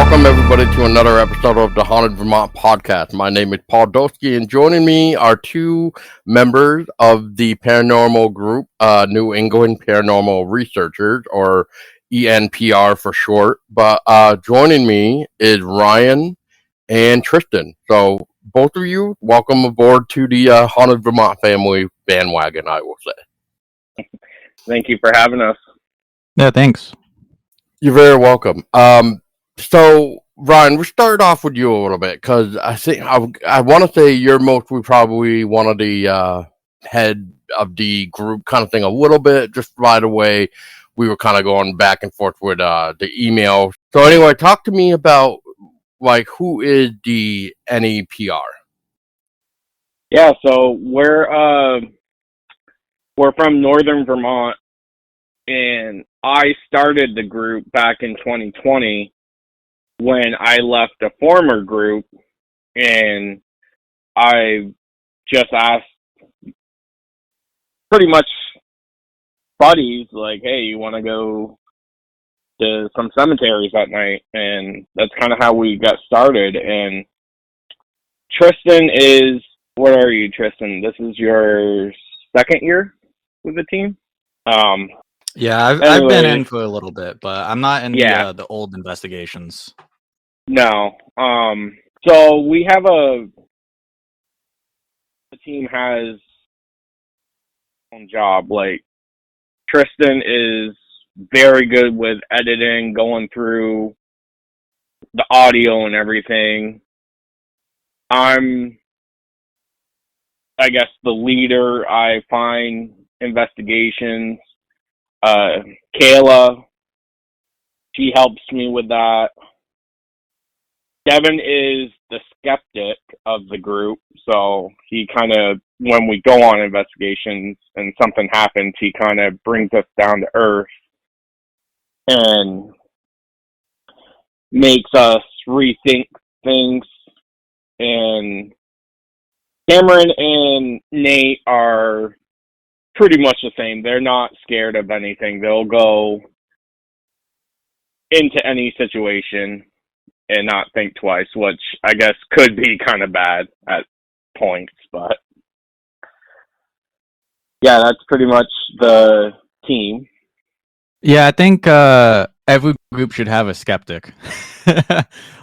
welcome everybody to another episode of the Haunted Vermont podcast. My name is Paul Doski, and joining me are two members of the paranormal group, New England Paranormal Researchers, or ENPR for short. But joining me is Ryan and Tristen. So both of you, welcome aboard to the Haunted Vermont family bandwagon, I will say. Thank you for having us. Yeah, thanks. You're very welcome. So, Ryan, we'll start off with you a little bit because I think I want to say you're mostly probably one of the head of the group kind of thing a little bit. Just right away, we were kind of going back and forth with the email. So, anyway, talk to me about like who is the NEPR? Yeah, so we're from Northern Vermont, and I started the group back in 2020. When I left a former group, and I just asked pretty much buddies, like, hey, you want to go to some cemeteries at night? And that's kind of how we got started. And Tristen is, what are you, Tristen? This is your second year with the team? Yeah, I've been in for a little bit, but I'm not in the old investigations. No. So we have the team has its own job. Like, Tristen is very good with editing, going through the audio and everything. I'm, I guess, the leader. I find investigations. Kayla, she helps me with that. Devin is the skeptic of the group, so he kind of, when we go on investigations and something happens, he kind of brings us down to earth and makes us rethink things. And Cameron and Nate are pretty much the same. They're not scared of anything. They'll go into any situation and not think twice, which I guess could be kind of bad at points, but yeah, that's pretty much the team. Yeah, I think every group should have a skeptic.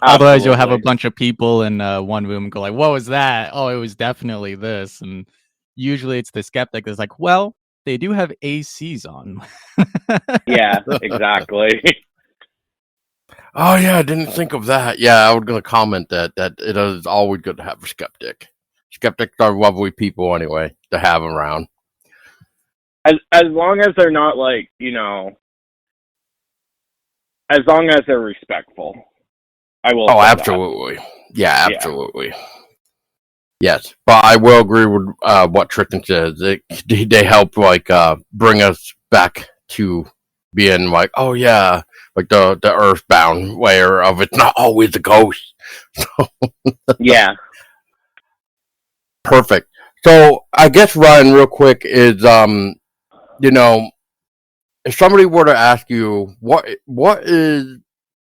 Otherwise, you'll have a bunch of people in one room go like, what was that? Oh, it was definitely this. And usually it's the skeptic that's like, well, they do have ACs on. Yeah, exactly. Oh yeah, I didn't think of that. Yeah, I was going to comment that it is always good to have a skeptic. Skeptics are lovely people anyway to have around. As long as they're not like, as long as they're respectful, I will. Oh, absolutely. Yeah, absolutely. Yeah. Yes, but I will agree with what Tristen says. They help like bring us back to being like, oh yeah, like the earthbound layer of it's not always a ghost. Yeah. Perfect. So I guess Ryan, real quick, is if somebody were to ask you what is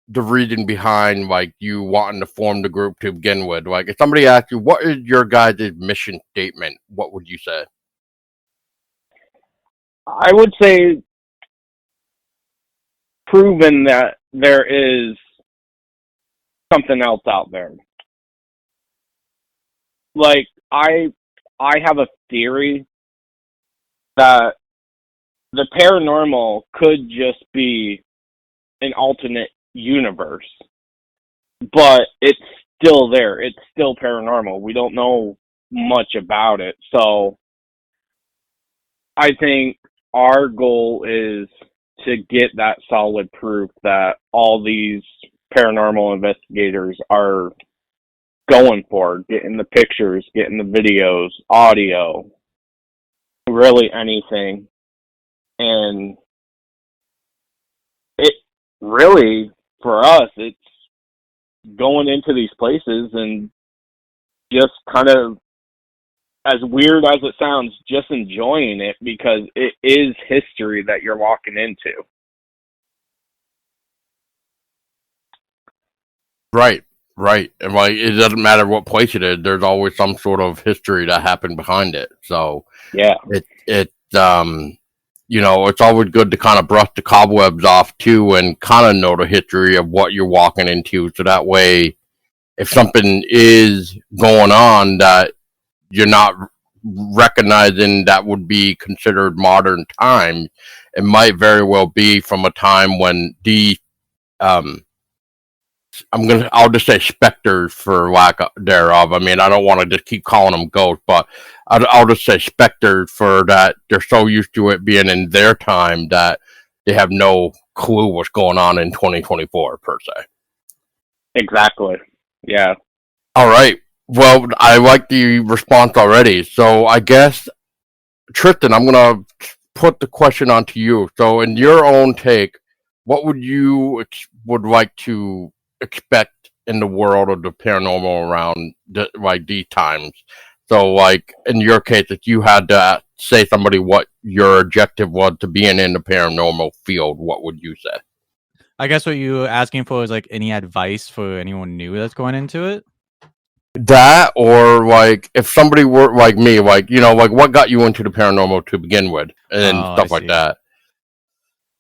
the reason behind like you wanting to form the group to begin with, like if somebody asked you what is your guys' mission statement, what would you say? I would say proven that there is something else out there. Like, I have a theory that the paranormal could just be an alternate universe, but it's still there. It's still paranormal. We don't know much about it. So I think our goal is to get that solid proof that all these paranormal investigators are going for, getting the pictures, getting the videos, audio, really anything. And it really, for us, it's going into these places and just kind of, as weird as it sounds, just enjoying it because it is history that you're walking into. Right, right. And like it doesn't matter what place it is, there's always some sort of history that happened behind it. So Yeah, it it's always good to kind of brush the cobwebs off too and kind of know the history of what you're walking into, so that way if something is going on that you're not recognizing that would be considered modern times, it might very well be from a time when the um I'll just say specters for lack thereof. I mean, I don't want to just keep calling them ghosts, but I'll just say specters for that. They're so used to it being in their time that they have no clue what's going on in 2024 per se. exactly. Yeah. All right. Well, I like the response already. So I guess Tristen, I'm gonna put the question onto you. So, in your own take, what would you would like to expect in the world of the paranormal around like these times? So, like in your case, if you had to say somebody what your objective was to being in the paranormal field, what would you say? I guess what you were asking for is like any advice for anyone new that's going into it. That, or like if somebody were like me, like like what got you into the paranormal to begin with, and Oh, I stuff like see. that.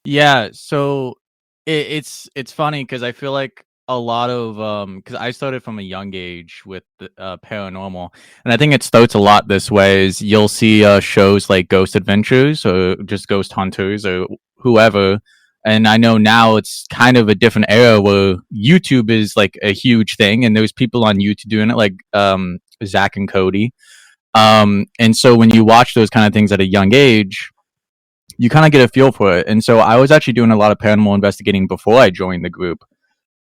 Yeah, so it's funny because I feel like a lot of because I started from a young age with the, paranormal, and I think it starts a lot this way. Is you'll see shows like Ghost Adventures or just Ghost Hunters or whoever, and I know now it's kind of a different era where YouTube is like a huge thing, and there's people on YouTube doing it like Zach and Cody. And so when you watch those kind of things at a young age, you kind of get a feel for it. And so I was actually doing a lot of paranormal investigating before I joined the group.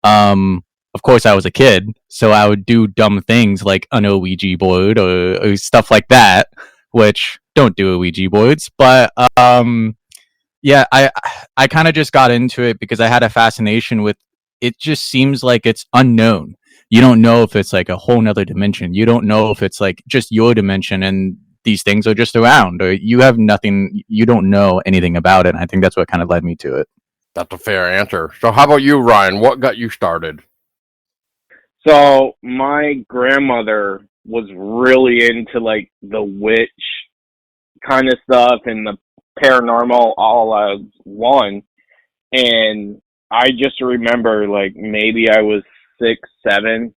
Of course, I was a kid, so I would do dumb things like an Ouija board or stuff like that, which don't do Ouija boards. But yeah, I kind of just got into it because I had a fascination with it. Just seems like it's unknown. You don't know if it's like a whole nother dimension. You don't know if it's like just your dimension and these things are just around, or you have nothing, you don't know anything about it. And I think that's what kind of led me to it. That's a fair answer. So, how about you, Ryan? What got you started? So my grandmother was really into like the witch kind of stuff and the paranormal all as one. And I just remember like maybe I was 6, 7.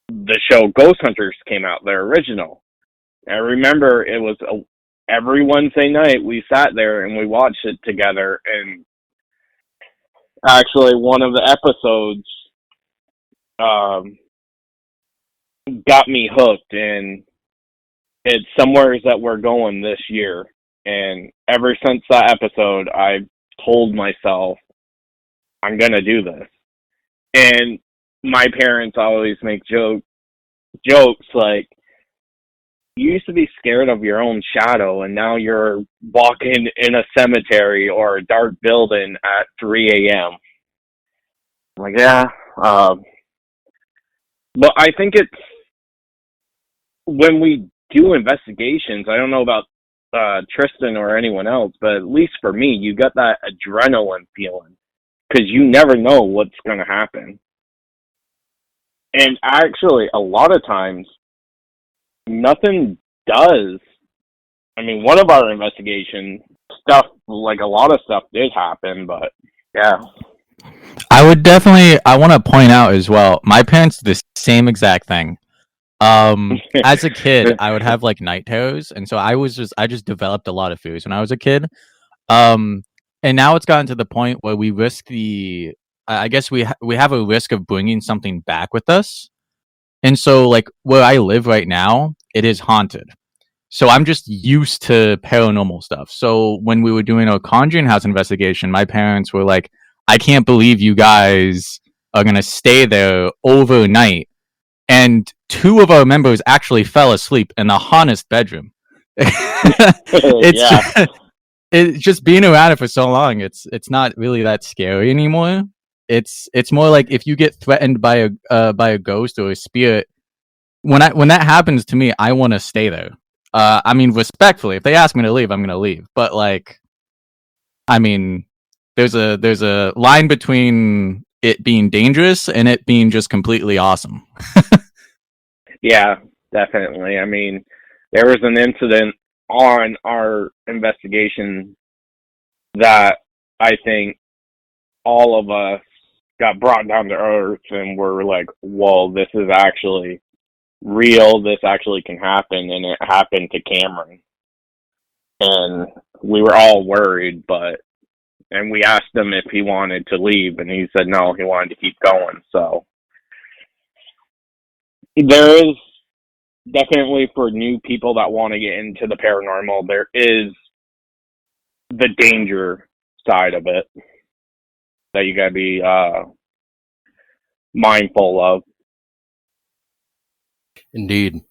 The show Ghost Hunters came out, their original. I remember it was every Wednesday night we sat there and we watched it together. And actually, one of the episodes got me hooked, and it's Somewheres That We're Going this year. And ever since that episode, I've told myself I'm gonna do this. And my parents always make jokes like, you used to be scared of your own shadow, and now you're walking in a cemetery or a dark building at 3 a.m. I'm like, yeah. But I think it's when we do investigations, I don't know about Tristen or anyone else, but at least for me, you got that adrenaline feeling because you never know what's going to happen. And actually, a lot of times, nothing does. I mean, one of our investigation stuff, like a lot of stuff did happen, but yeah. I want to point out as well, my parents did the same exact thing. As a kid, I would have like night terrors, and so I just developed a lot of fears when I was a kid. And now it's gotten to the point where we risk I guess we have a risk of bringing something back with us. And so like where I live right now, it is haunted. So I'm just used to paranormal stuff. So when we were doing a Conjuring House investigation, my parents were like, I can't believe you guys are going to stay there overnight. And 2 of our members actually fell asleep in the haunted bedroom. it's Yeah. it's just being around it for so long. It's not really that scary anymore. It's more like if you get threatened by a ghost or a spirit. When that happens to me, I want to stay there. I mean, respectfully, if they ask me to leave, I'm gonna leave. But like, I mean, there's a line between it being dangerous and it being just completely awesome. Yeah, definitely. I mean, there was an incident on our investigation that I think all of us got brought down to earth and were like, whoa, this is actually real. This actually can happen. And it happened to Cameron. And we were all worried, and we asked him if he wanted to leave, and he said no, he wanted to keep going. So there is definitely, for new people that want to get into the paranormal, there is the danger side of it that you got to be mindful of. Indeed.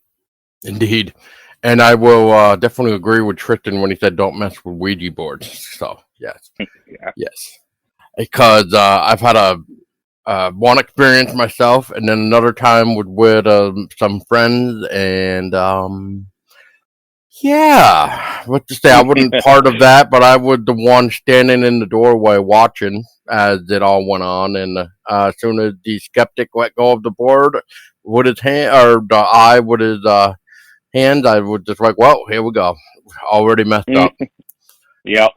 And I will definitely agree with Tristen when he said don't mess with Ouija boards. So, yes. Yeah. Yes. Because I've had one experience myself, and then another time with some friends, and yeah, what to say, I wasn't part of that, but I was the one standing in the doorway watching as it all went on, and as soon as the skeptic let go of the board with his hand, or the eye with his hands, I was just like, well, here we go. Already messed up. Yep.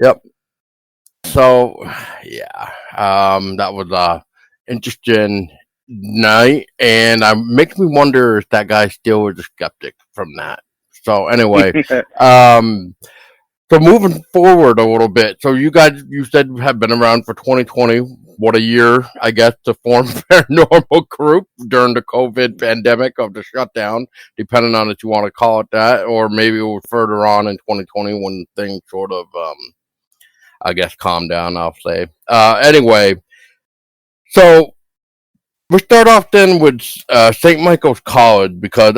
So, yeah, that was a interesting night, and it makes me wonder if that guy still is a skeptic from that. So, anyway, so moving forward a little bit. So, you guys, you said have been around for 2020. What a year, I guess, to form a paranormal group during the COVID pandemic of the shutdown, depending on if you want to call it that, or maybe it was further on in 2020 when things sort of I guess calm down, I'll say. Anyway, so we start off then with St. Michael's College, because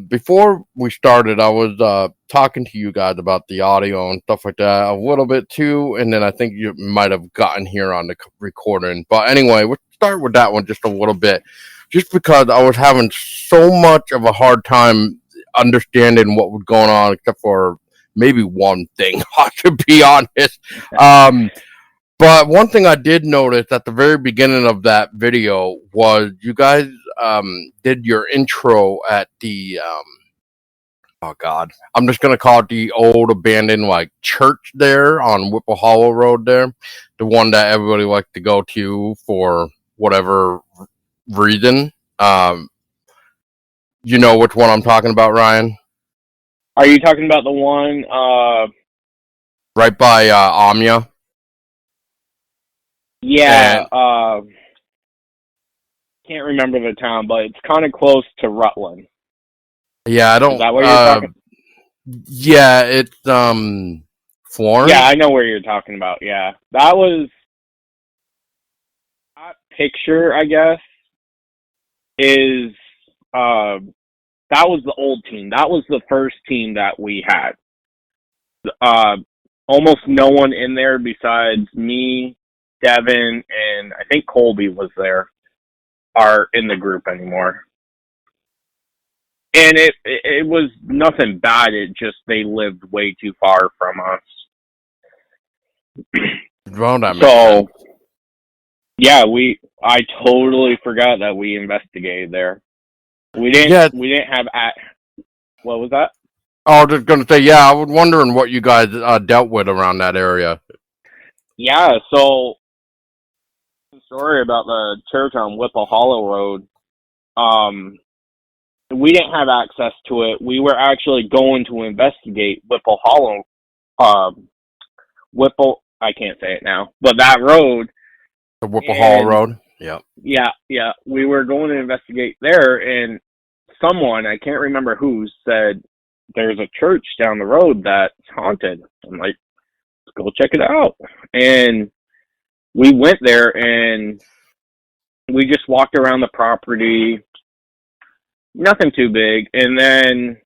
before we started, I was talking to you guys about the audio and stuff like that a little bit too, and then I think you might have gotten here on the recording. But anyway, we'll start with that one just a little bit, just because I was having so much of a hard time understanding what was going on, except for maybe one thing, I should be honest. But one thing I did notice at the very beginning of that video was you guys did your intro at the oh god, I'm just gonna call it the old abandoned like church there on Whipple Hollow Road there, the one that everybody liked to go to for whatever reason. You know which one I'm talking about, Ryan? Are you talking about the one Right by Amia? Yeah, can't remember the town, but it's kind of close to Rutland. Yeah, I don't. Is that what you're talking? Yeah, it's Florence. Yeah, I know where you're talking about. Yeah, that was that picture. I guess is that was the old team. That was the first team that we had. Almost no one in there besides me, Devin, and I think Colby was there, are in the group anymore. And it was nothing bad. It just they lived way too far from us. Well, that makes So sense. yeah, I totally forgot that we investigated there. We didn't have what was that? I was just gonna say, yeah, I was wondering what you guys dealt with around that area. Yeah, so the story about the church on Whipple Hollow Road. We didn't have access to it. We were actually going to investigate Whipple Hollow. Whipple, I can't say it now, but that road. The Whipple Hollow Road. Yeah. Yeah. We were going to investigate there, and someone, I can't remember who, said there's a church down the road that's haunted. I'm like, let's go check it out. And we went there, and we just walked around the property. Nothing too big. And then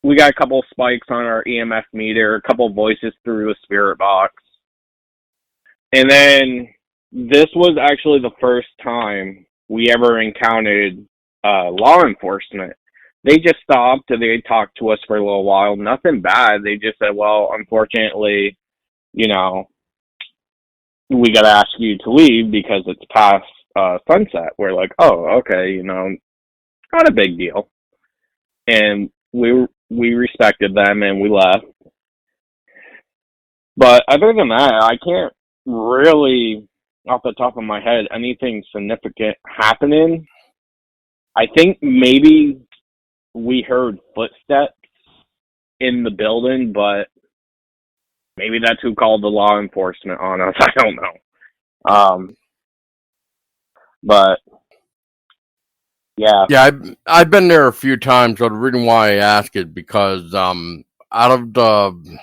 we got a couple of spikes on our EMF meter, a couple of voices through a spirit box. And then this was actually the first time we ever encountered law enforcement. They just stopped and they talked to us for a little while. Nothing bad. They just said, well, unfortunately, we got to ask you to leave because it's past sunset. We're like, oh, okay, not a big deal. And we respected them and we left. But other than that, I can't really, off the top of my head, anything significant happening. I think maybe we heard footsteps in the building, but maybe that's who called the law enforcement on us. I don't know. But yeah. Yeah, I've been there a few times. So the reason why I ask it because out of the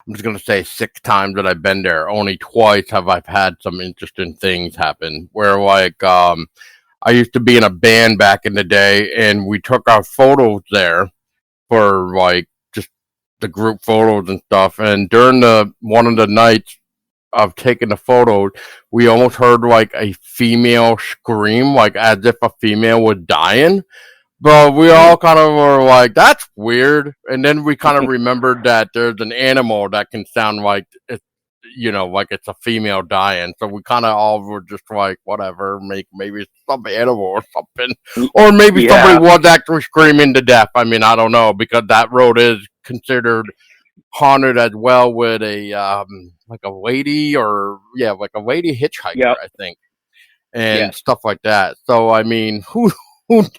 I'm just gonna say 6 times that I've been there, only twice have I had some interesting things happen. Where like I used to be in a band back in the day, and we took our photos there for like just the group photos and stuff. And during one of the nights of taking the photos, we almost heard like a female scream, like as if a female was dying. But we all kind of were like, "That's weird." And then we kind of remembered that there's an animal that can sound like it's, like it's a female dying. So we kind of all were just like, "Whatever, maybe it's some animal or something, or maybe somebody was actually screaming to death." I mean, I don't know, because that road is considered haunted as well with a like a lady hitchhiker, I think, and stuff like that. So I mean, who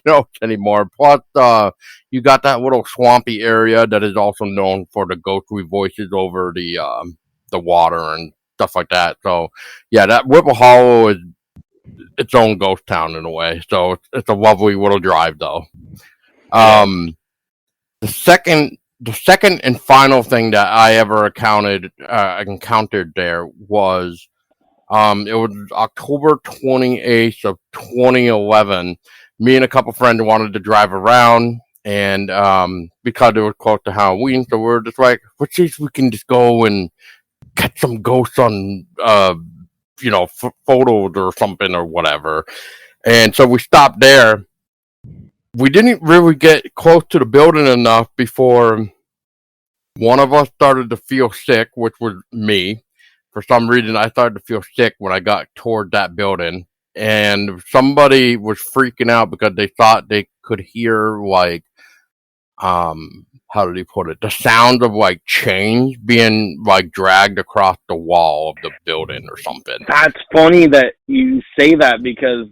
knows anymore? Plus, you got that little swampy area that is also known for the ghostly voices over the water and stuff like that. So yeah, that Whipple Hollow is its own ghost town in a way. So it's a lovely little drive, though. The second and final thing that I ever encountered there was it was October 28th of 2011. Me and a couple friends wanted to drive around, and because it was close to Halloween, so we're just like, let's see if we can just go and catch some ghosts on photos or something or whatever. And so we stopped there. We didn't really get close to the building enough before one of us started to feel sick, which was me. For some reason, I started to feel sick when I got toward that building. And somebody was freaking out because they thought they could hear, like, how did he put it? The sound of, like, chains being, like, dragged across the wall of the building or something. That's funny that you say that, because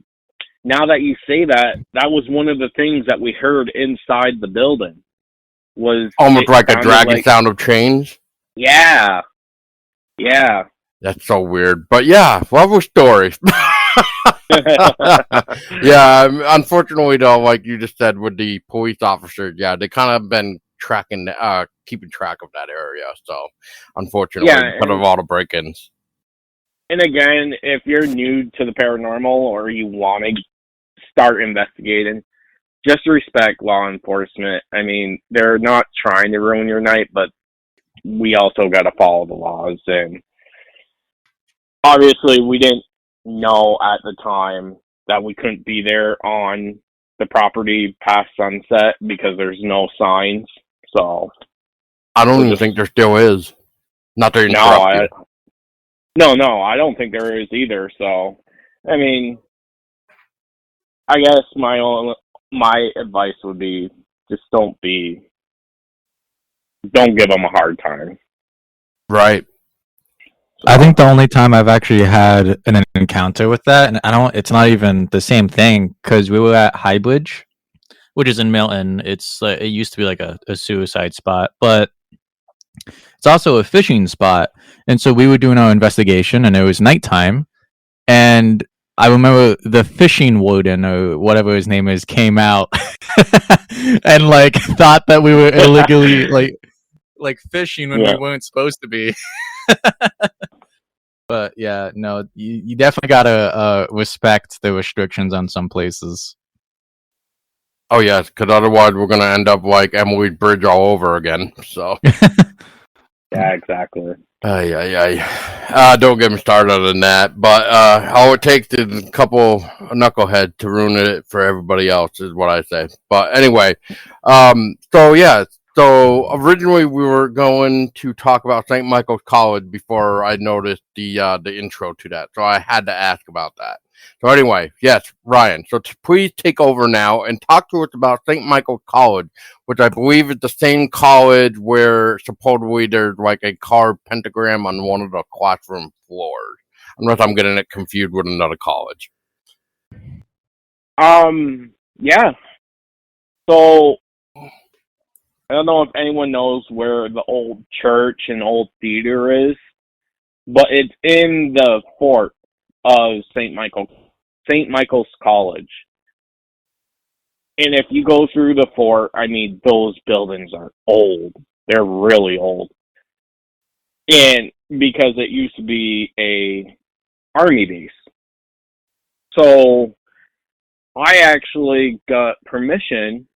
now that you say that, that was one of the things that we heard inside the building. Was almost like a dragging sound of chains? Yeah. Yeah. That's so weird. But yeah, lovely story. Yeah, unfortunately though, like you just said with the police officers, yeah, they kind of been keeping track of that area. So unfortunately, because of all the break-ins. And again, if you're new to the paranormal or you want to start investigating, just respect law enforcement. I mean, they're not trying to ruin your night, but we also got to follow the laws. And obviously, we didn't know at the time that we couldn't be there on the property past sunset because there's no signs. So I don't even think there still is. Not that No, I don't think there is either. So, I mean, I guess my advice would be just don't give them a hard time. Right. So, I think the only time I've actually had an encounter with that, and it's not even the same thing, because we were at Highbridge, which is in Milton. It used to be like a suicide spot, but it's also a fishing spot. And so we were doing our investigation, and it was nighttime, and I remember the fishing warden or whatever his name is came out and like thought that we were illegally like fishing when we weren't supposed to be. But yeah, no, you definitely gotta respect the restrictions on some places. Oh yes, because otherwise we're gonna end up like Emily's Bridge all over again. So yeah, exactly. Don't get me started on that. But all it takes is a couple knuckleheads to ruin it for everybody else, is what I say. But anyway, so yeah, So originally we were going to talk about St. Michael's College before I noticed the intro to that. So I had to ask about that. So anyway, yes, Ryan. So please take over now and talk to us about St. Michael's College, which I believe is the same college where supposedly there's like a carved pentagram on one of the classroom floors. Unless I'm getting it confused with another college. Yeah. So I don't know if anyone knows where the old church and old theater is, but it's in the fort of St. Michael's College. And if you go through the fort, I mean, those buildings are old. They're really old. And because it used to be a army base. So I actually got permission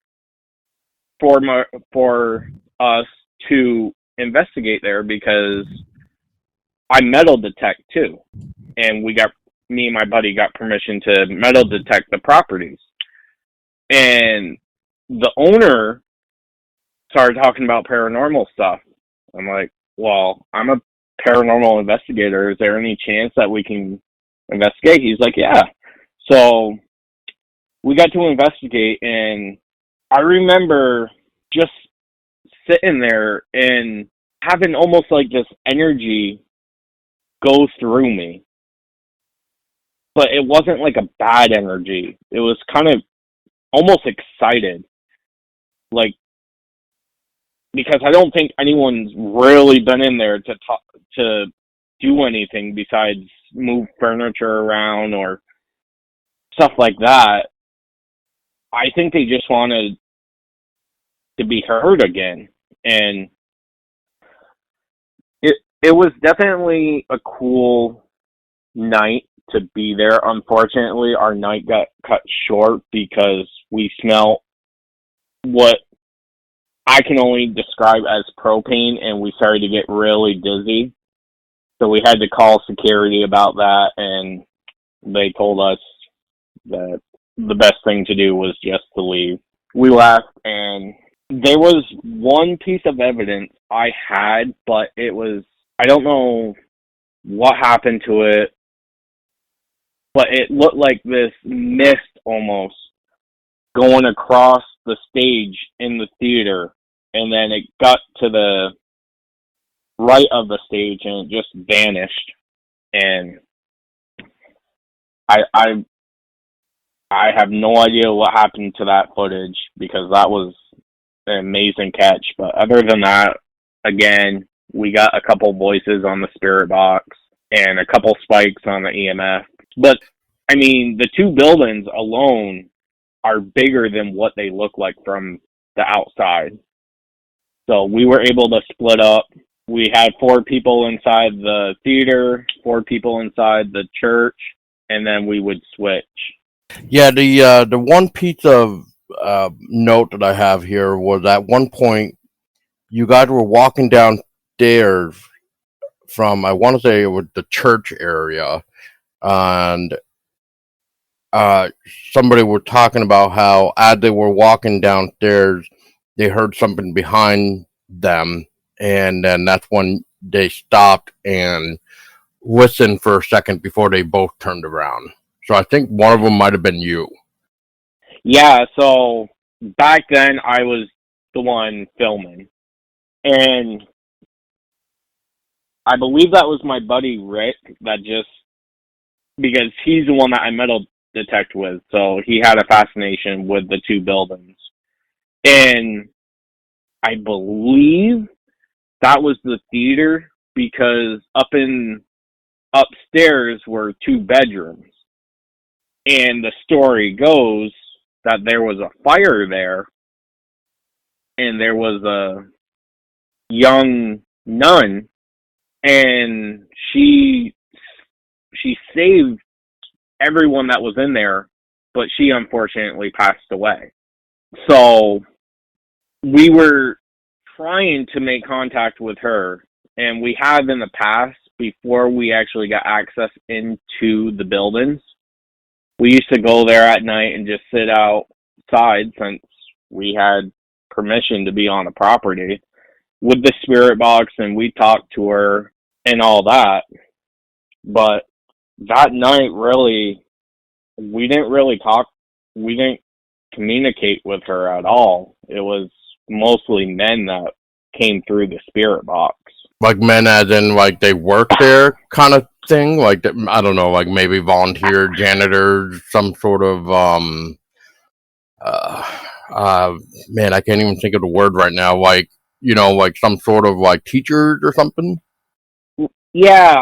for us to investigate there because I metal detect too. And me and my buddy got permission to metal detect the properties. And the owner started talking about paranormal stuff. I'm like, well, I'm a paranormal investigator. Is there any chance that we can investigate? He's like, yeah. So we got to investigate, and I remember just sitting there and having almost like this energy go through me. But it wasn't like a bad energy. It was kind of almost excited. Like, because I don't think anyone's really been in there to do anything besides move furniture around or stuff like that. I think they just wanted to be heard again, and it was definitely a cool night to be there. Unfortunately, our night got cut short because we smelled what I can only describe as propane, and we started to get really dizzy. So we had to call security about that, and they told us that the best thing to do was just to leave. We left, and there was one piece of evidence I had, but I don't know what happened to it, but it looked like this mist almost going across the stage in the theater, and then it got to the right of the stage and it just vanished. And I have no idea what happened to that footage because that was an amazing catch. But other than that, again, we got a couple voices on the spirit box and a couple spikes on the EMF. But I mean, the two buildings alone are bigger than what they look like from the outside. So we were able to split up. We had 4 people inside the theater, 4 people inside the church, and then we would switch. Yeah, the one piece of note that I have here was at one point you guys were walking downstairs from, I want to say it was the church area, and somebody were talking about how as they were walking downstairs, they heard something behind them, and then that's when they stopped and listened for a second before they both turned around. So I think one of them might have been you. Yeah, so back then I was the one filming. And I believe that was my buddy Rick because he's the one that I metal detect with, so he had a fascination with the two buildings. And I believe that was the theater because upstairs were 2 bedrooms. And the story goes that there was a fire there, and there was a young nun, and she saved everyone that was in there, but she unfortunately passed away. So we were trying to make contact with her, and we have in the past before we actually got access into the buildings. We used to go there at night and just sit outside since we had permission to be on the property with the spirit box, and we talked to her and all that. But that night, really, we didn't communicate with her at all. It was mostly men that came through the spirit box. Like men as in like they work there kind of thing? Like, I don't know, like maybe volunteer janitors, some sort of, man, I can't even think of the word right now. Like, you know, like some sort of like teachers or something? Yeah,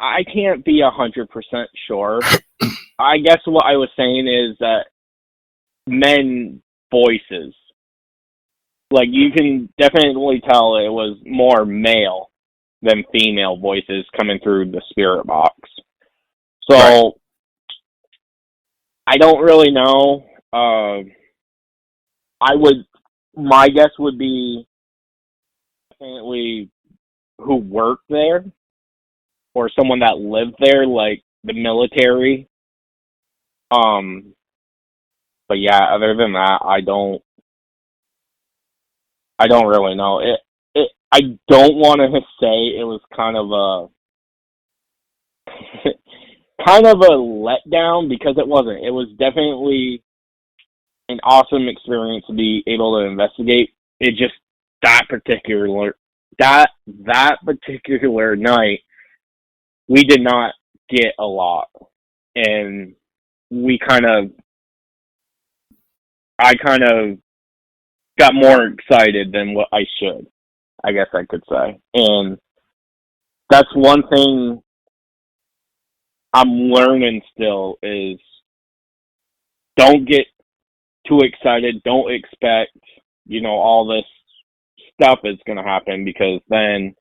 I can't be 100% sure. I guess what I was saying is that men voices, like, you can definitely tell it was more male than female voices coming through the spirit box. So, right. I don't really know. My guess would be definitely who worked there or someone that lived there, like the military. But yeah, other than that, I don't really know. I don't want to say it was kind of a letdown, because it wasn't. It was definitely an awesome experience to be able to investigate. It just, that particular night, we did not get a lot, and I kind of got more excited than what I should, I guess I could say. And that's one thing I'm learning still is don't get too excited. Don't expect, all this stuff is going to happen, because then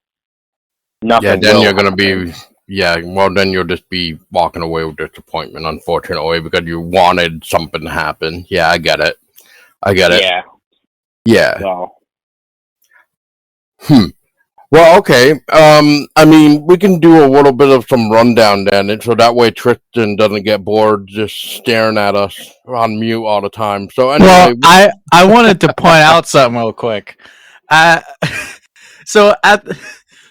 nothing will. Yeah, then you're going to be, then you'll just be walking away with disappointment, unfortunately, because you wanted something to happen. Yeah, I get it. Yeah. Yeah. So. Well, okay. I mean, we can do a little bit of some rundown then, so that way Tristen doesn't get bored just staring at us on mute all the time. So anyway, I wanted to point out something real quick. So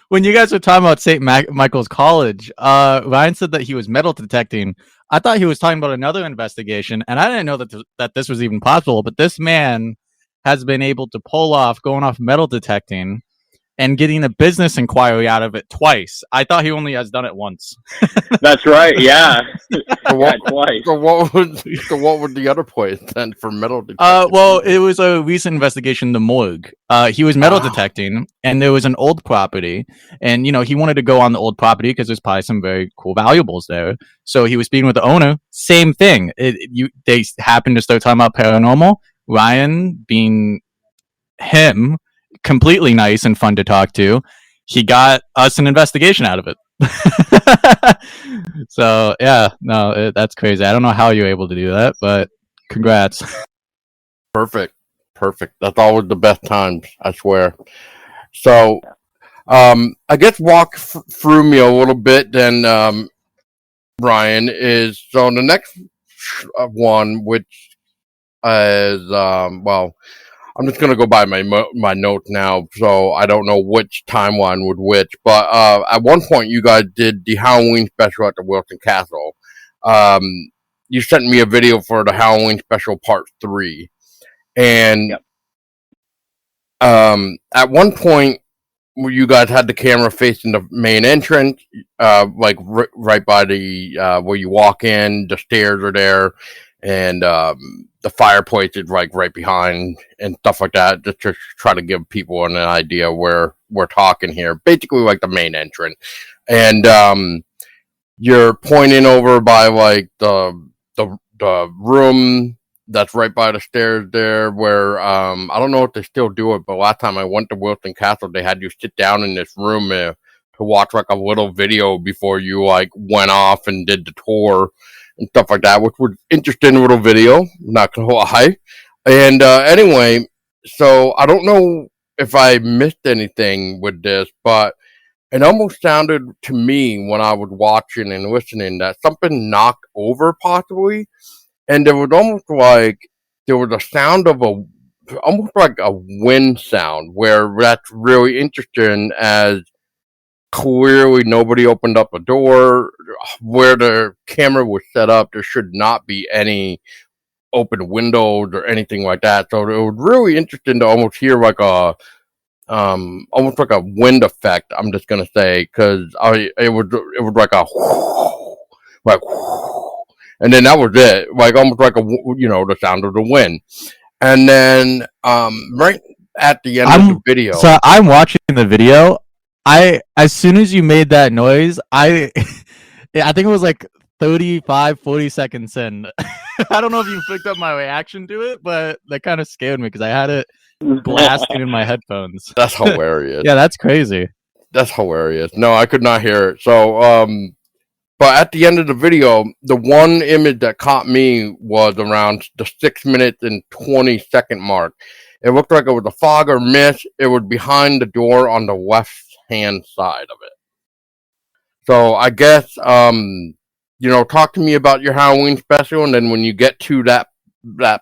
when you guys were talking about St. Michael's College, Ryan said that he was metal detecting. I thought he was talking about another investigation, and I didn't know that this was even possible. But this man has been able to pull off going off metal detecting and getting a business inquiry out of it twice. I thought he only has done it once. That's right, yeah. Twice. So what was the other place then for metal detecting? Well, it was a recent investigation in the morgue. He was metal detecting, and there was an old property, and he wanted to go on the old property because there's probably some very cool valuables there. So he was speaking with the owner. Same thing. They happened to start talking about paranormal. Ryan, being him, completely nice and fun to talk to, he got us an investigation out of it. So yeah, no, that's crazy. I don't know how you're able to do that, but congrats. Perfect. That's always the best times, I swear. So I guess walk through me a little bit then, Brian, is so the next one, which is I'm just gonna go by my notes now, so I don't know which timeline would which. But at one point, you guys did the Halloween special at the Wilson Castle. You sent me a video for the Halloween special Part 3, and at one point, you guys had the camera facing the main entrance, like right by the where you walk in. The stairs are there, and the fireplace is like right behind and stuff like that, just to try to give people an idea where we're talking here. Basically, like the main entrance, and you're pointing over by like the room that's right by the stairs there, where I don't know if they still do it, but last time I went to Wilson Castle, they had you sit down in this room to watch like a little video before you like went off and did the tour and stuff like that, which was interesting little video, not gonna lie. And anyway, so I don't know if I missed anything with this, but it almost sounded to me when I was watching and listening that something knocked over possibly, and there was almost like there was a sound of almost like a wind sound, where that's really interesting, as clearly nobody opened up a door. Where the camera was set up, there should not be any open windows or anything like that. So it was really interesting to almost hear like a almost like a wind effect. I'm just gonna say, because it was like a like, and then that was it, like almost like the sound of the wind. And then right at the end of the video, so I'm watching the video. As soon as you made that noise, I think it was like 40 seconds in. I don't know if you picked up my reaction to it, but that kind of scared me because I had it blasting in my headphones. That's hilarious. Yeah, that's crazy. That's hilarious. No, I could not hear it. So, but at the end of the video, the one image that caught me was around the 6 minutes and 20-second mark. It looked like it was a fog or mist. It was behind the door on the left-hand side of it. So I guess, talk to me about your Halloween special, and then when you get to that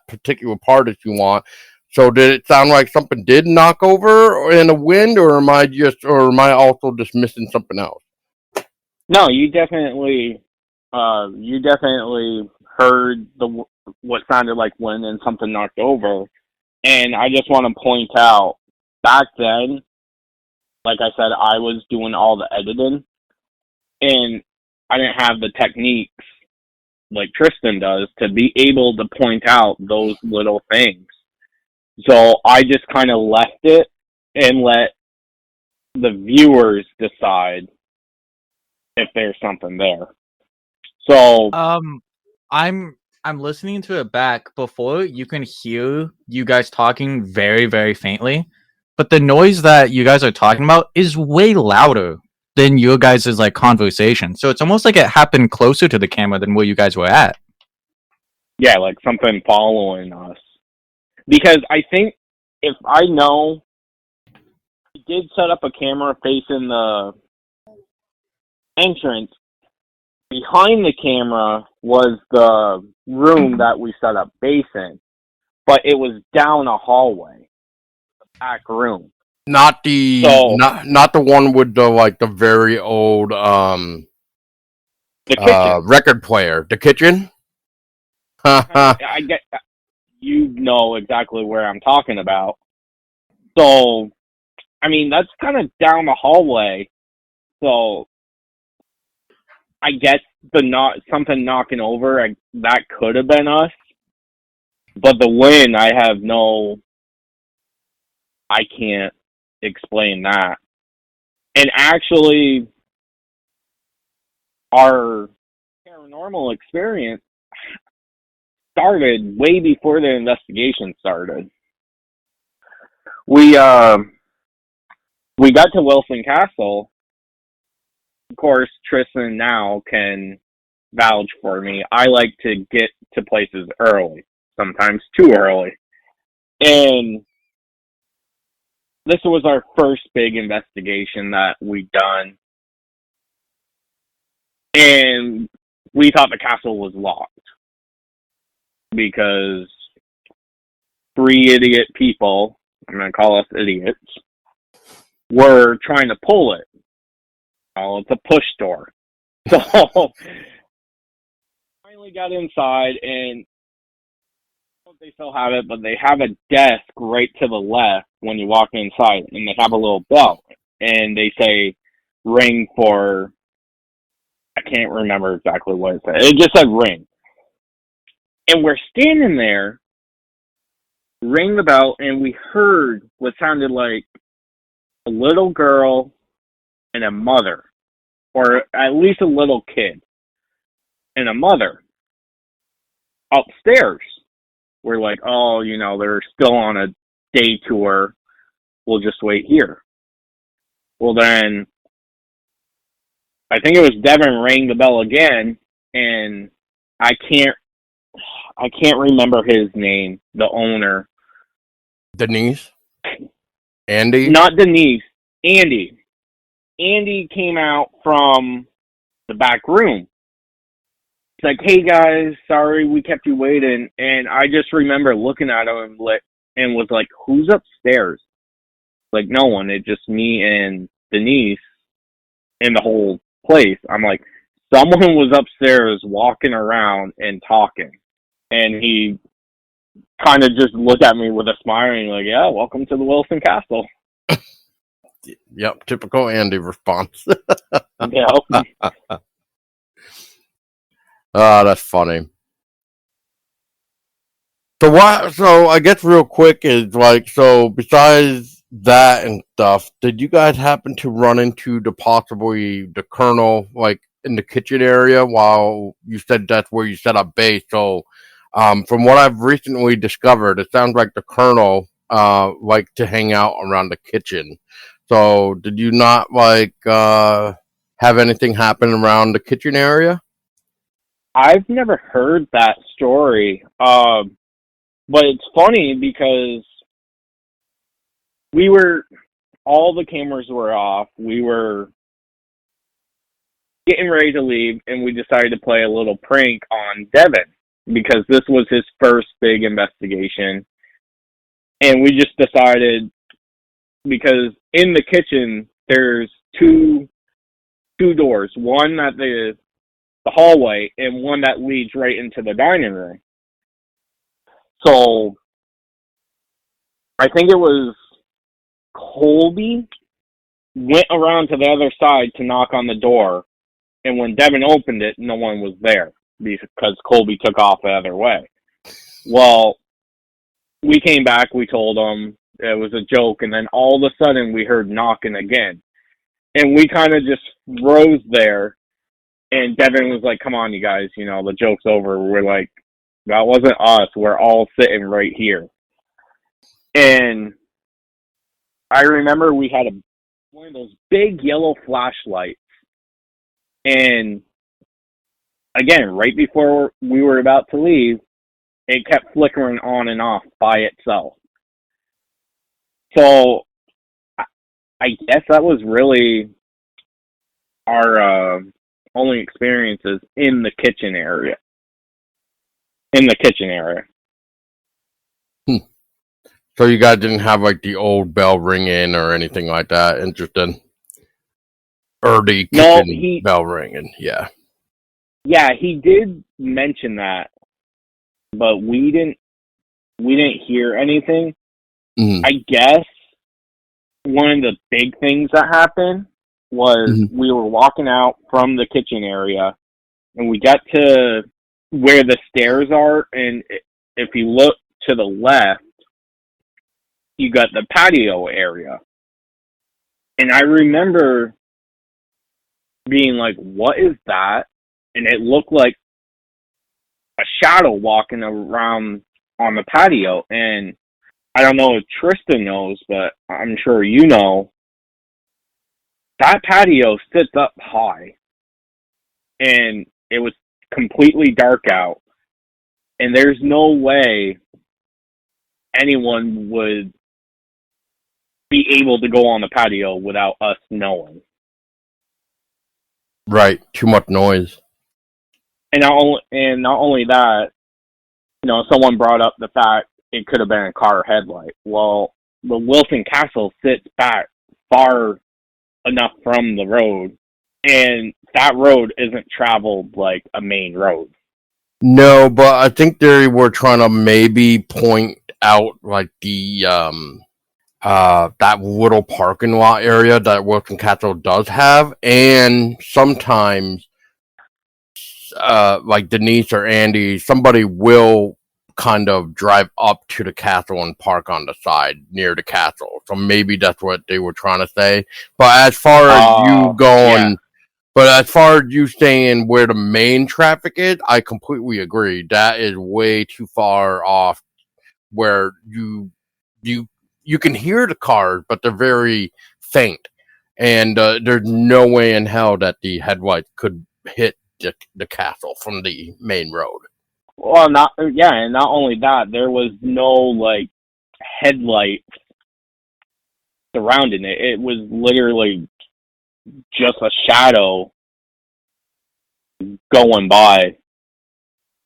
particular part that you want. So did it sound like something did knock over in the wind, or am I also just missing something else? No, you definitely heard what sounded like wind and something knocked over. And I just want to point out, back then, like I said, I was doing all the editing, and I didn't have the techniques like Tristen does to be able to point out those little things. So I just kind of left it and let the viewers decide if there's something there. So I'm listening to it back. Before, you can hear you guys talking very, very faintly, but the noise that you guys are talking about is way louder than your guys' like conversation. So it's almost like it happened closer to the camera than where you guys were at. Yeah, like something following us. Because I think if I know, we did set up a camera facing the entrance. Behind the camera was the room that we set up base in, but it was down a hallway, the back room. Not the not the one with the very old the kitchen. Record player. The kitchen. I get, you know exactly where I'm talking about. So, I mean, that's kind of down the hallway. So, I guess something knocking over, that could have been us. But the wind, I can't explain that. And actually, our paranormal experience started way before the investigation started. We got to Wilson Castle. Of course, Tristen now can vouch for me. I like to get to places early, sometimes too early. And this was our first big investigation that we'd done. And we thought the castle was locked because 3 idiot people, I'm going to call us idiots, were trying to pull it. Oh, it's a push door. So finally got inside, and they still have it, but they have a desk right to the left when you walk inside, and they have a little bell, and they say ring for, I can't remember exactly what it said. It just said ring. And we're standing there, ring the bell, and we heard what sounded like a little girl and a mother, or at least a little kid and a mother upstairs. We're like, oh, they're still on a day tour. We'll just wait here. Well, then, I think it was Devin rang the bell again, and I can't remember his name, the owner. Denise? Andy? Not Denise. Andy. Andy came out from the back room. He's like, hey guys, sorry we kept you waiting. And I just remember looking at him and was like, "Who's upstairs?" Like, no one. It's just me and Denise in the whole place. I'm like, someone was upstairs walking around and talking. And he kind of just looked at me with a smile and like, yeah, welcome to the Wilson Castle. Yep, typical Andy response. Yeah. That's funny. So I guess real quick is like, so besides that and stuff, did you guys happen to run into the colonel, like in the kitchen area while you said that's where you set up base? So, from what I've recently discovered, it sounds like the colonel, like to hang out around the kitchen. So did you not have anything happen around the kitchen area? I've never heard that story. But it's funny because all the cameras were off. We were getting ready to leave, and we decided to play a little prank on Devin because this was his first big investigation. And we just decided, because in the kitchen, there's two doors, one at the hallway and one that leads right into the dining room. So I think it was Colby went around to the other side to knock on the door, and when Devin opened it, no one was there because Colby took off the other way. Well, we came back, we told him it was a joke, and then all of a sudden we heard knocking again. And we kind of just froze there, and Devin was like, come on, you guys, the joke's over. We're like, that wasn't us. We're all sitting right here. And I remember we had one of those big yellow flashlights. And again, right before we were about to leave, it kept flickering on and off by itself. So I guess that was really our only experiences in the kitchen area. So you guys didn't have like the old bell ringing or anything like that? Interesting. Or the kitchen bell ringing, yeah. Yeah, he did mention that, but we didn't hear anything. Mm-hmm. I guess one of the big things that happened was we were walking out from the kitchen area, and we got to where the stairs are, and if you look to the left, you got the patio area. And I remember being like, what is that? And it looked like a shadow walking around on the patio. And I don't know if Tristen knows, but I'm sure you know, that patio sits up high. And it was completely dark out. And there's no way anyone would be able to go on the patio without us knowing. Right, too much noise. And not only that, someone brought up the fact it could have been a car headlight. Well, the Wilson Castle sits back far enough from the road, and that road isn't traveled like a main road. No, but I think they were trying to maybe point out like the that little parking lot area that Wilson Castle does have, and sometimes like Denise or Andy, somebody will kind of drive up to the castle and park on the side near the castle. So maybe that's what they were trying to say. But as far as you going, but as far as you saying where the main traffic is, I completely agree. That is way too far off where you can hear the cars, but they're very faint. And there's no way in hell that the headlights could hit the castle from the main road. Well, and not only that, there was no like headlight surrounding it. It was literally just a shadow going by.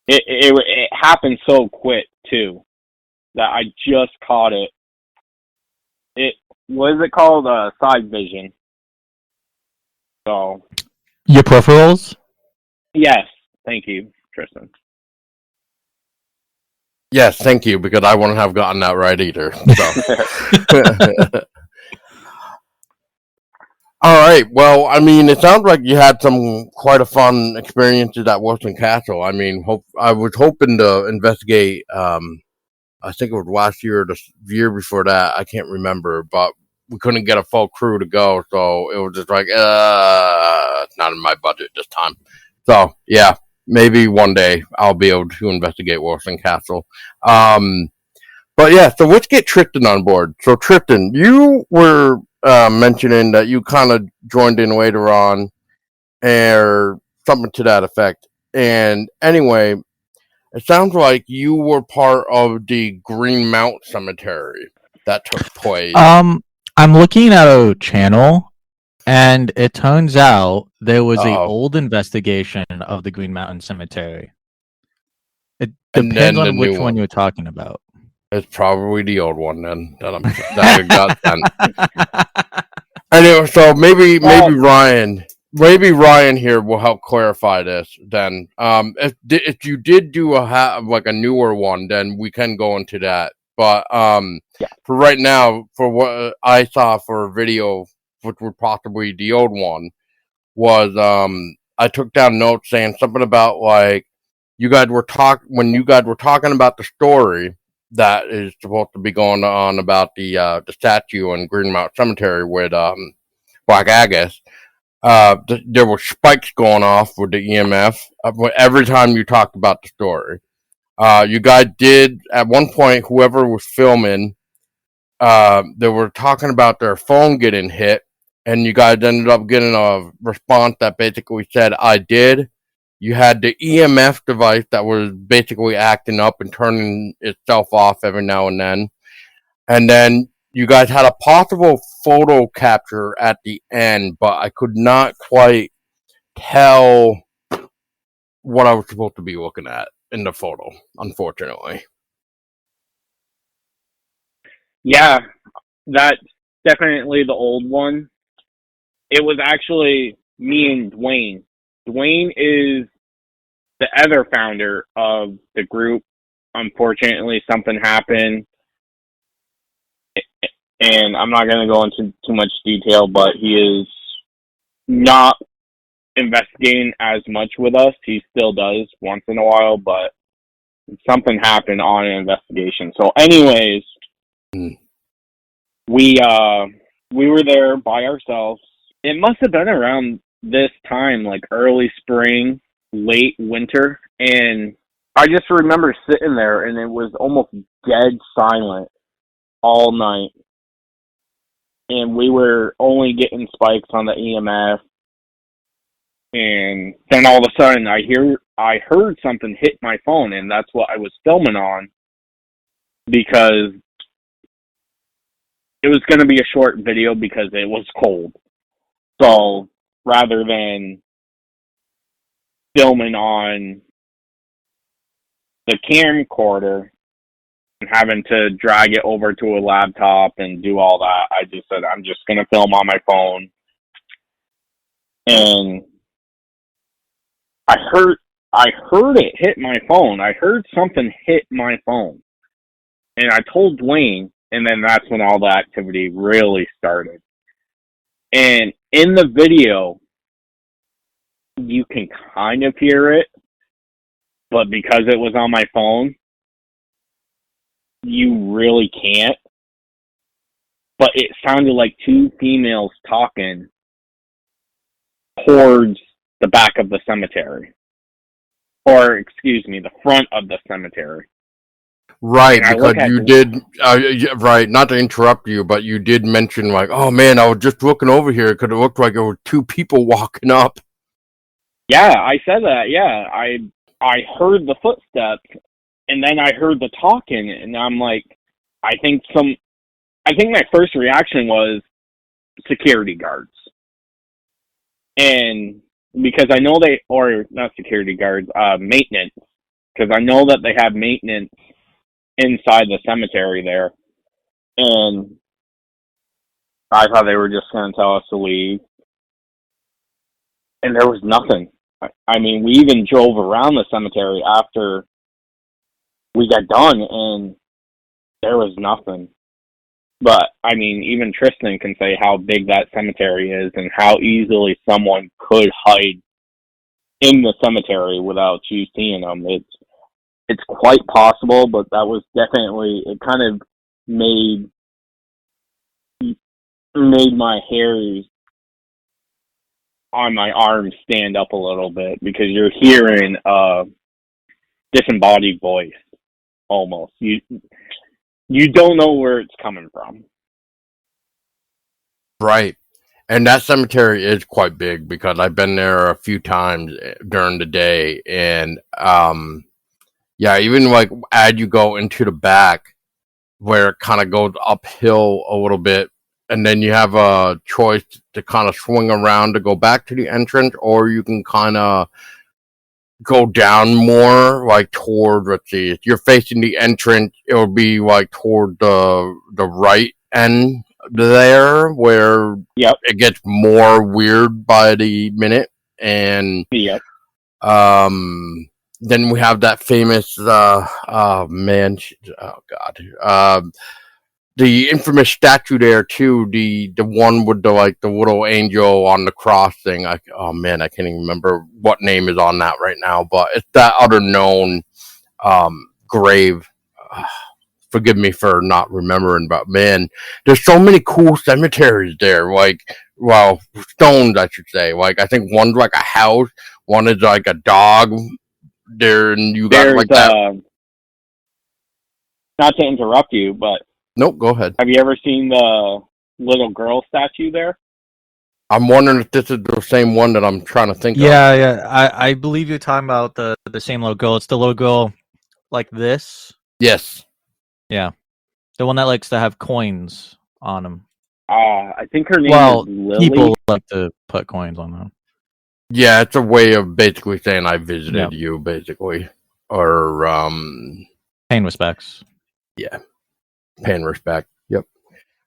It happened so quick too. that I just caught it. What is it called? Side vision. So. Your peripherals? Yes. Thank you, Tristen. Yes, thank you, because I wouldn't have gotten that right either. So. All right. Well, I mean, it sounds like you had some quite a fun experiences at Wilson Castle. I mean, I was hoping to investigate. I think it was last year or the year before that. I can't remember, but we couldn't get a full crew to go, so it was just like, it's not in my budget this time. So yeah, maybe one day I'll be able to investigate Wilson Castle. But yeah, so let's get Tristen on board. So Tristen, you were mentioning that you kind of joined in later on, or something to that effect. And anyway, it sounds like you were part of the Green Mount Cemetery that took place. I'm looking at a channel, and it turns out there was a Uh-oh. old investigation of the Green Mountain Cemetery. It And depends then on the which new one one. you're talking about. It's probably the old one then that I got then. Anyway, so maybe Ryan here will help clarify this. Then, if you did do like a newer one, then we can go into that. But Yeah. for right now, for what I saw for a video, which was possibly the old one, was I took down notes saying something about like when you guys were talking about the story that is supposed to be going on about the statue in Green Mountain Cemetery with Black Agus. There were spikes going off with the EMF every time you talked about the story. You guys did at one point. Whoever was filming, they were talking about their phone getting hit, and you guys ended up getting a response that basically said, "I did." You had the EMF device that was basically acting up and turning itself off every now and then. And then you guys had a possible photo capture at the end, but I could not quite tell what I was supposed to be looking at in the photo, unfortunately. Yeah, that's definitely the old one. It was actually me and Dwayne. Dwayne is the other founder of the group. Unfortunately, something happened, and I'm not going to go into too much detail, but he is not investigating as much with us. He still does once in a while, but something happened on an investigation. So anyways, we were there by ourselves. It must have been around this time, like early spring, late winter, and I just remember sitting there and it was almost dead silent all night. And we were only getting spikes on the EMF. And then all of a sudden I heard something hit my phone, and that's what I was filming on, because it was going to be a short video because it was cold. So rather than filming on the camcorder and having to drag it over to a laptop and do all that, I just said, I'm just going to film on my phone. And I heard it hit my phone. I heard something hit my phone. And I told Dwayne, and then that's when all the activity really started. And in the video, you can kind of hear it, but because it was on my phone, you really can't. But it sounded like two females talking towards the back of the cemetery. Or, excuse me, the front of the cemetery. Right, because you did, right, not to interrupt you, but you did mention, like, oh man, I was just looking over here because it looked like there were two people walking up. Yeah, I said that, yeah. I heard the footsteps, and then I heard the talking, and I'm like, I think my first reaction was security guards. And because I know not security guards, maintenance, because I know that they have maintenance inside the cemetery there, and I thought they were just going to tell us to leave, and there was nothing. I mean, we even drove around the cemetery after we got done, and there was nothing. But, I mean, even Tristen can say how big that cemetery is and how easily someone could hide in the cemetery without you seeing them. It's quite possible, but that was definitely, it kind of made my hairs on my arms stand up a little bit, because you're hearing a disembodied voice almost. You don't know where it's coming from. Right. And that cemetery is quite big, because I've been there a few times during the day. And yeah, even like as you go into the back, where it kind of goes uphill a little bit, and then you have a choice to kind of swing around to go back to the entrance, or you can kind of go down more, like toward, let's see, if you're facing the entrance, it will be like toward the right end there, where Yep. it gets more weird by the minute. And Yep. then we have that famous the infamous statue there too, the one with the like the little angel on the cross thing. I can't even remember what name is on that right now, but it's that other known grave. Forgive me for not remembering, but man, there's so many cool cemeteries there. Like, well, stones, I should say. Like, I think one's like a house, one is like a dog. There, and you got like that. Not to interrupt you, but nope, go ahead. Have you ever seen the little girl statue there? I'm wondering if this is the same one that I'm trying to think of. Yeah. I believe you're talking about the same little girl. It's the little girl like this. Yes. Yeah. The one that likes to have coins on them. I think her name is Lily. People like to put coins on them. Yeah, it's a way of basically saying I visited you, basically. Or, paying respects. Yeah. Paying respect. Yep.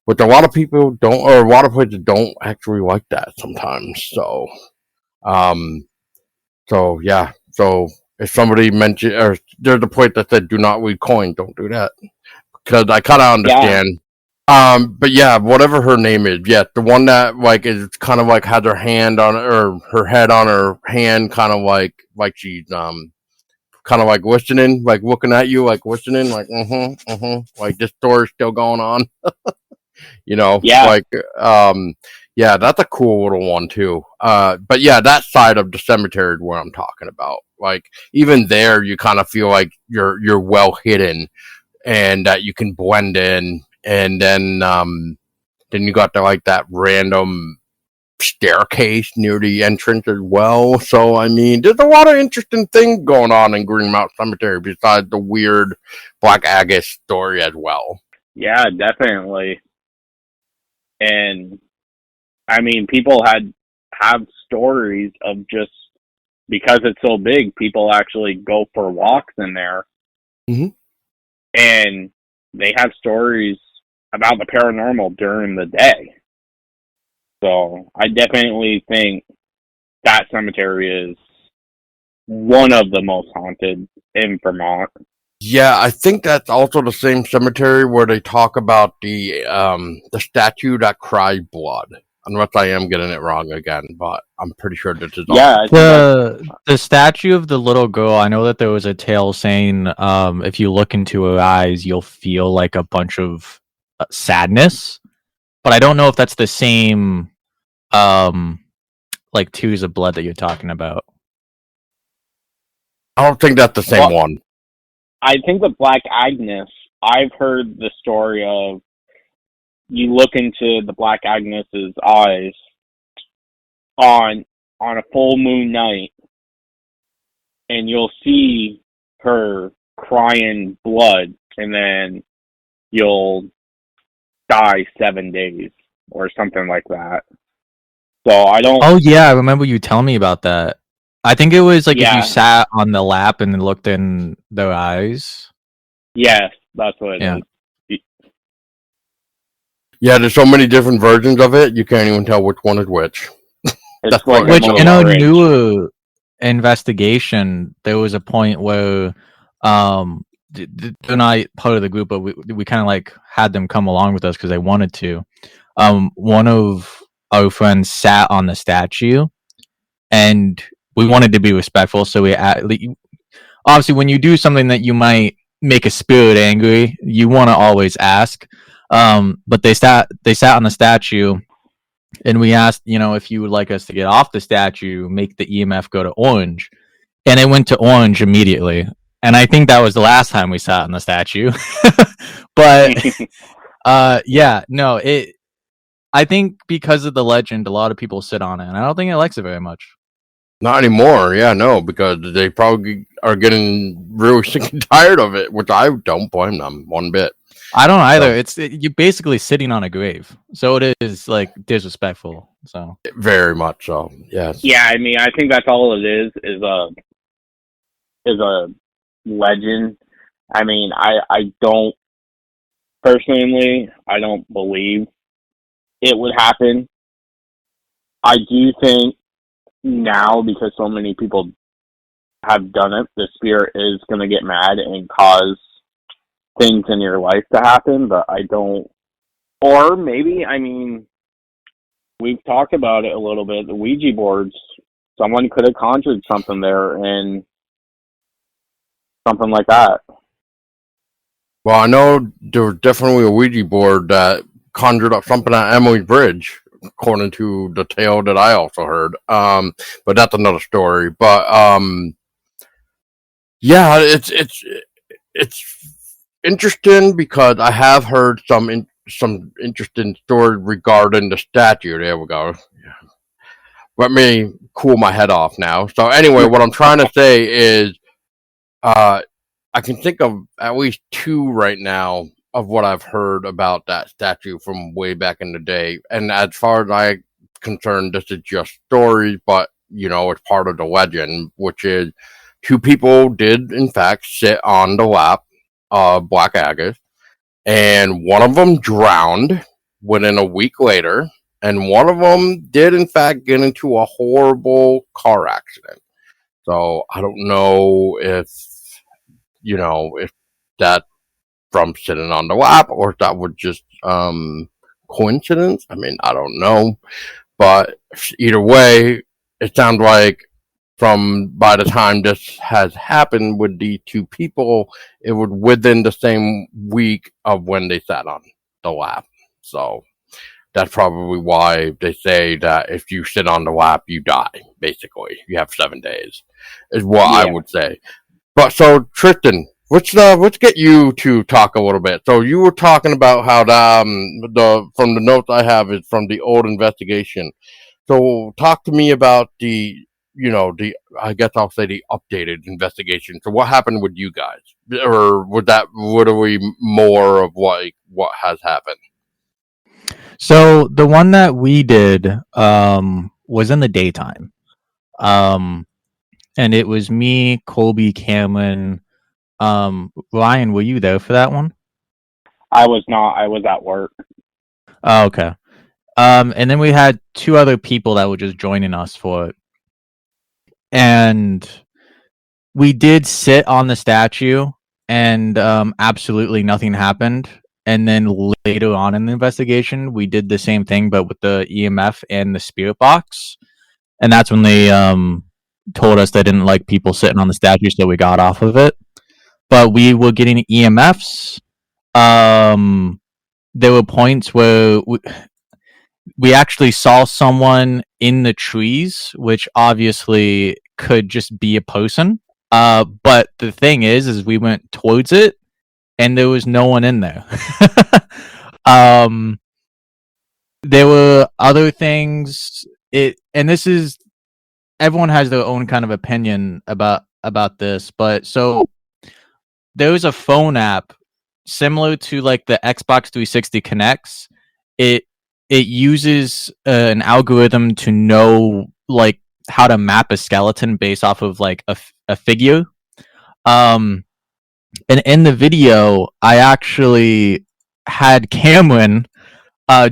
Which a lot of people don't, or a lot of places don't actually like that sometimes. So, yeah. So, if somebody mentioned, or there's a point that said, do not read coins, don't do that. Because I kind of understand. Yeah. But yeah, whatever her name is, yeah, the one that like is kind of like has her hand on, or her head on her hand, kind of like she's kind of like listening, like looking at you, like listening, like like this story's still going on. You know, like yeah, that's a cool little one too. But yeah, that side of the cemetery is where I'm talking about. Like even there, you kind of feel like you're well hidden, and that you can blend in. And then you got like that random staircase near the entrance as well. So I mean, there's a lot of interesting things going on in Greenmount Cemetery besides the weird Black Agate story as well. Yeah, definitely. And I mean, people have stories of, just because it's so big, people actually go for walks in there. Mm-hmm. And they have stories about the paranormal during the day. So I definitely think that cemetery is one of the most haunted in Vermont. Yeah, I think that's also the same cemetery where they talk about the statue that cries blood. Unless I am getting it wrong again, but I'm pretty sure this is the statue of the little girl. I know that there was a tale saying if you look into her eyes, you'll feel like a bunch of sadness, but I don't know if that's the same like tears of blood that you're talking about. I don't think that's the same one. I think the Black Agnes, I've heard the story of, you look into the Black Agnes's eyes on a full moon night, and you'll see her crying blood, and then you'll die 7 days or something like that. So I don't. Oh yeah, I remember you telling me about that. I think it was like if you sat on the lap and looked in their eyes. Yes, that's what it is. Yeah, there's so many different versions of it, you can't even tell which one is which. It's like which in a newer investigation, there was a point where they're not part of the group, but we kind of like had them come along with us because they wanted to. One of our friends sat on the statue, and we wanted to be respectful, so we obviously when you do something that you might make a spirit angry, you want to always ask. But they sat on the statue, and we asked, if you would like us to get off the statue, make the EMF go to orange, and it went to orange immediately. And I think that was the last time we sat on the statue. But I think because of the legend, a lot of people sit on it, and I don't think it likes it very much. Not anymore, because they probably are getting really sick and tired of it, which I don't blame them one bit. I don't either. You're basically sitting on a grave, so it is like disrespectful. So very much so. Yes. Yeah, I mean, I think that's all it is a legend. I mean, I don't personally, I don't believe it would happen. I do think now, because so many people have done it, the spirit is going to get mad and cause things in your life to happen, but I don't. Or maybe, I mean, we've talked about it a little bit, the Ouija boards, someone could have conjured something there and something like that. Well, I know there was definitely a Ouija board that conjured up something at Emily's Bridge, according to the tale that I also heard. But that's another story. But yeah, it's interesting because I have heard some interesting stories regarding the statue. There we go. Let me cool my head off now. So anyway, what I'm trying to say is, I can think of at least two right now of what I've heard about that statue from way back in the day. And as far as I'm concerned, this is just stories, but it's part of the legend, which is two people did in fact sit on the lap of Black Agus, and one of them drowned within a week later, and one of them did in fact get into a horrible car accident. So I don't know if that from sitting on the lap, or if that was just coincidence. I mean, I don't know, but either way, it sounds like by the time this has happened with the two people, it was within the same week of when they sat on the lap. So that's probably why they say that if you sit on the lap, you die. Basically, you have 7 days, is what I would say. But so Tristen, let's get you to talk a little bit. So you were talking about how from the notes I have is from the old investigation. So talk to me about I guess I'll say the updated investigation. So what happened with you guys, or was that literally more of what has happened? So the one that we did was in the daytime, and it was me, Colby, Cameron. Ryan, were you there for that one? I was not. I was at work. Oh, okay. And then we had two other people that were just joining us for it. And we did sit on the statue, and absolutely nothing happened. And then later on in the investigation, we did the same thing, but with the EMF and the spirit box. And that's when they told us they didn't like people sitting on the statue, so we got off of it. But we were getting EMFs. There were points where we actually saw someone in the trees, which obviously could just be a person. But the thing is we went towards it, and there was no one in there. There were other things. And this is, everyone has their own kind of opinion about this, but so there was a phone app similar to like the Xbox 360 Connects. It uses an algorithm to know like how to map a skeleton based off of like a figure. And in the video, I actually had Cameron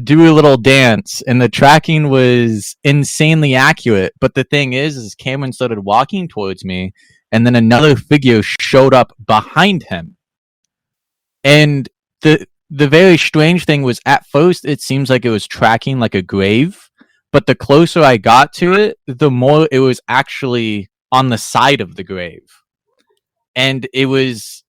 do a little dance, and the tracking was insanely accurate. But the thing is Cameron started walking towards me, and then another figure showed up behind him. And the very strange thing was, at first it seems like it was tracking like a grave, but the closer I got to it, the more it was actually on the side of the grave. And it was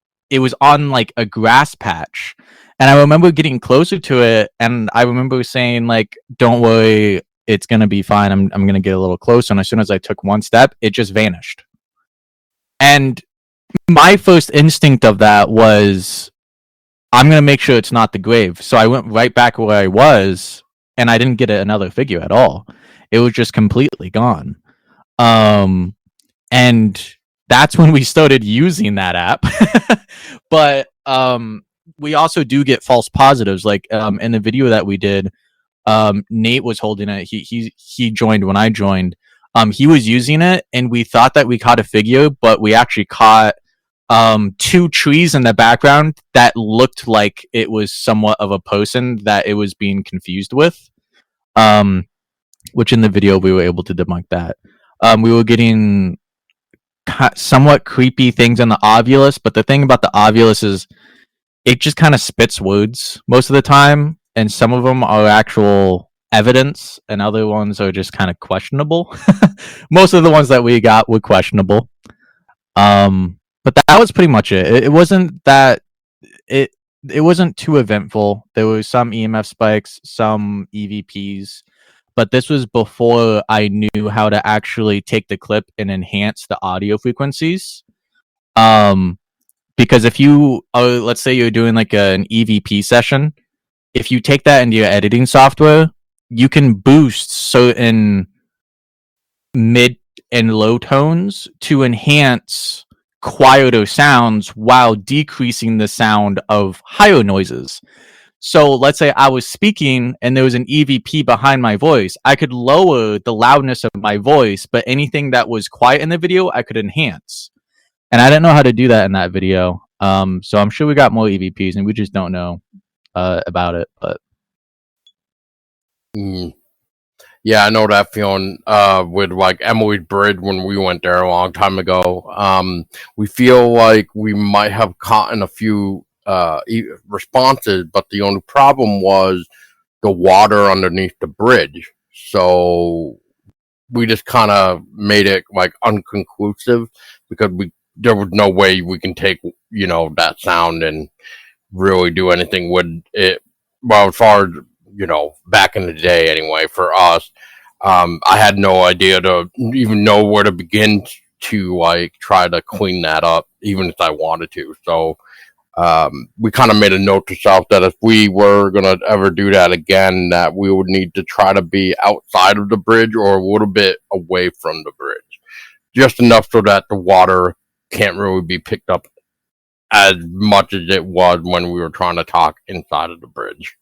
on like a grass patch. And I remember getting closer to it, and I remember saying, like, don't worry, it's gonna be fine. I'm gonna get a little closer. And as soon as I took one step, it just vanished. And my first instinct of that was, I'm gonna make sure it's not the grave. So I went right back where I was, and I didn't get another figure at all. It was just completely gone. And that's when we started using that app. But we also do get false positives. Like in the video that we did, Nate was holding it. He joined when I joined. He was using it, and we thought that we caught a figure, but we actually caught two trees in the background that looked like it was somewhat of a person that it was being confused with. Which in the video we were able to debunk that. We were getting somewhat creepy things on the Ovilus, but the thing about the Ovilus is it just kind of spits words most of the time, and some of them are actual evidence, and other ones are just kind of questionable. Most of the ones that we got were questionable. But that was pretty much it. It wasn't that it wasn't too eventful. There were some EMF spikes, some EVPs, but this was before I knew how to actually take the clip and enhance the audio frequencies. Because if you, let's say you're doing like an EVP session, if you take that into your editing software, you can boost certain mid and low tones to enhance quieter sounds while decreasing the sound of higher noises. So let's say I was speaking and there was an EVP behind my voice. I could lower the loudness of my voice, but anything that was quiet in the video, I could enhance. And I didn't know how to do that in that video. So I'm sure we got more EVPs, and we just don't know about it. But yeah, I know that feeling with like Emily Bridge when we went there a long time ago. We feel like we might have caught in a few responses, but the only problem was the water underneath the bridge. So we just kind of made it like unconclusive, because there was no way we can take, that sound and really do anything with it. Well, as far as, back in the day anyway, for us, I had no idea to even know where to begin to like try to clean that up, even if I wanted to. So we kind of made a note to self that if we were going to ever do that again, that we would need to try to be outside of the bridge or a little bit away from the bridge. Just enough so that the water can't really be picked up as much as it was when we were trying to talk inside of the bridge.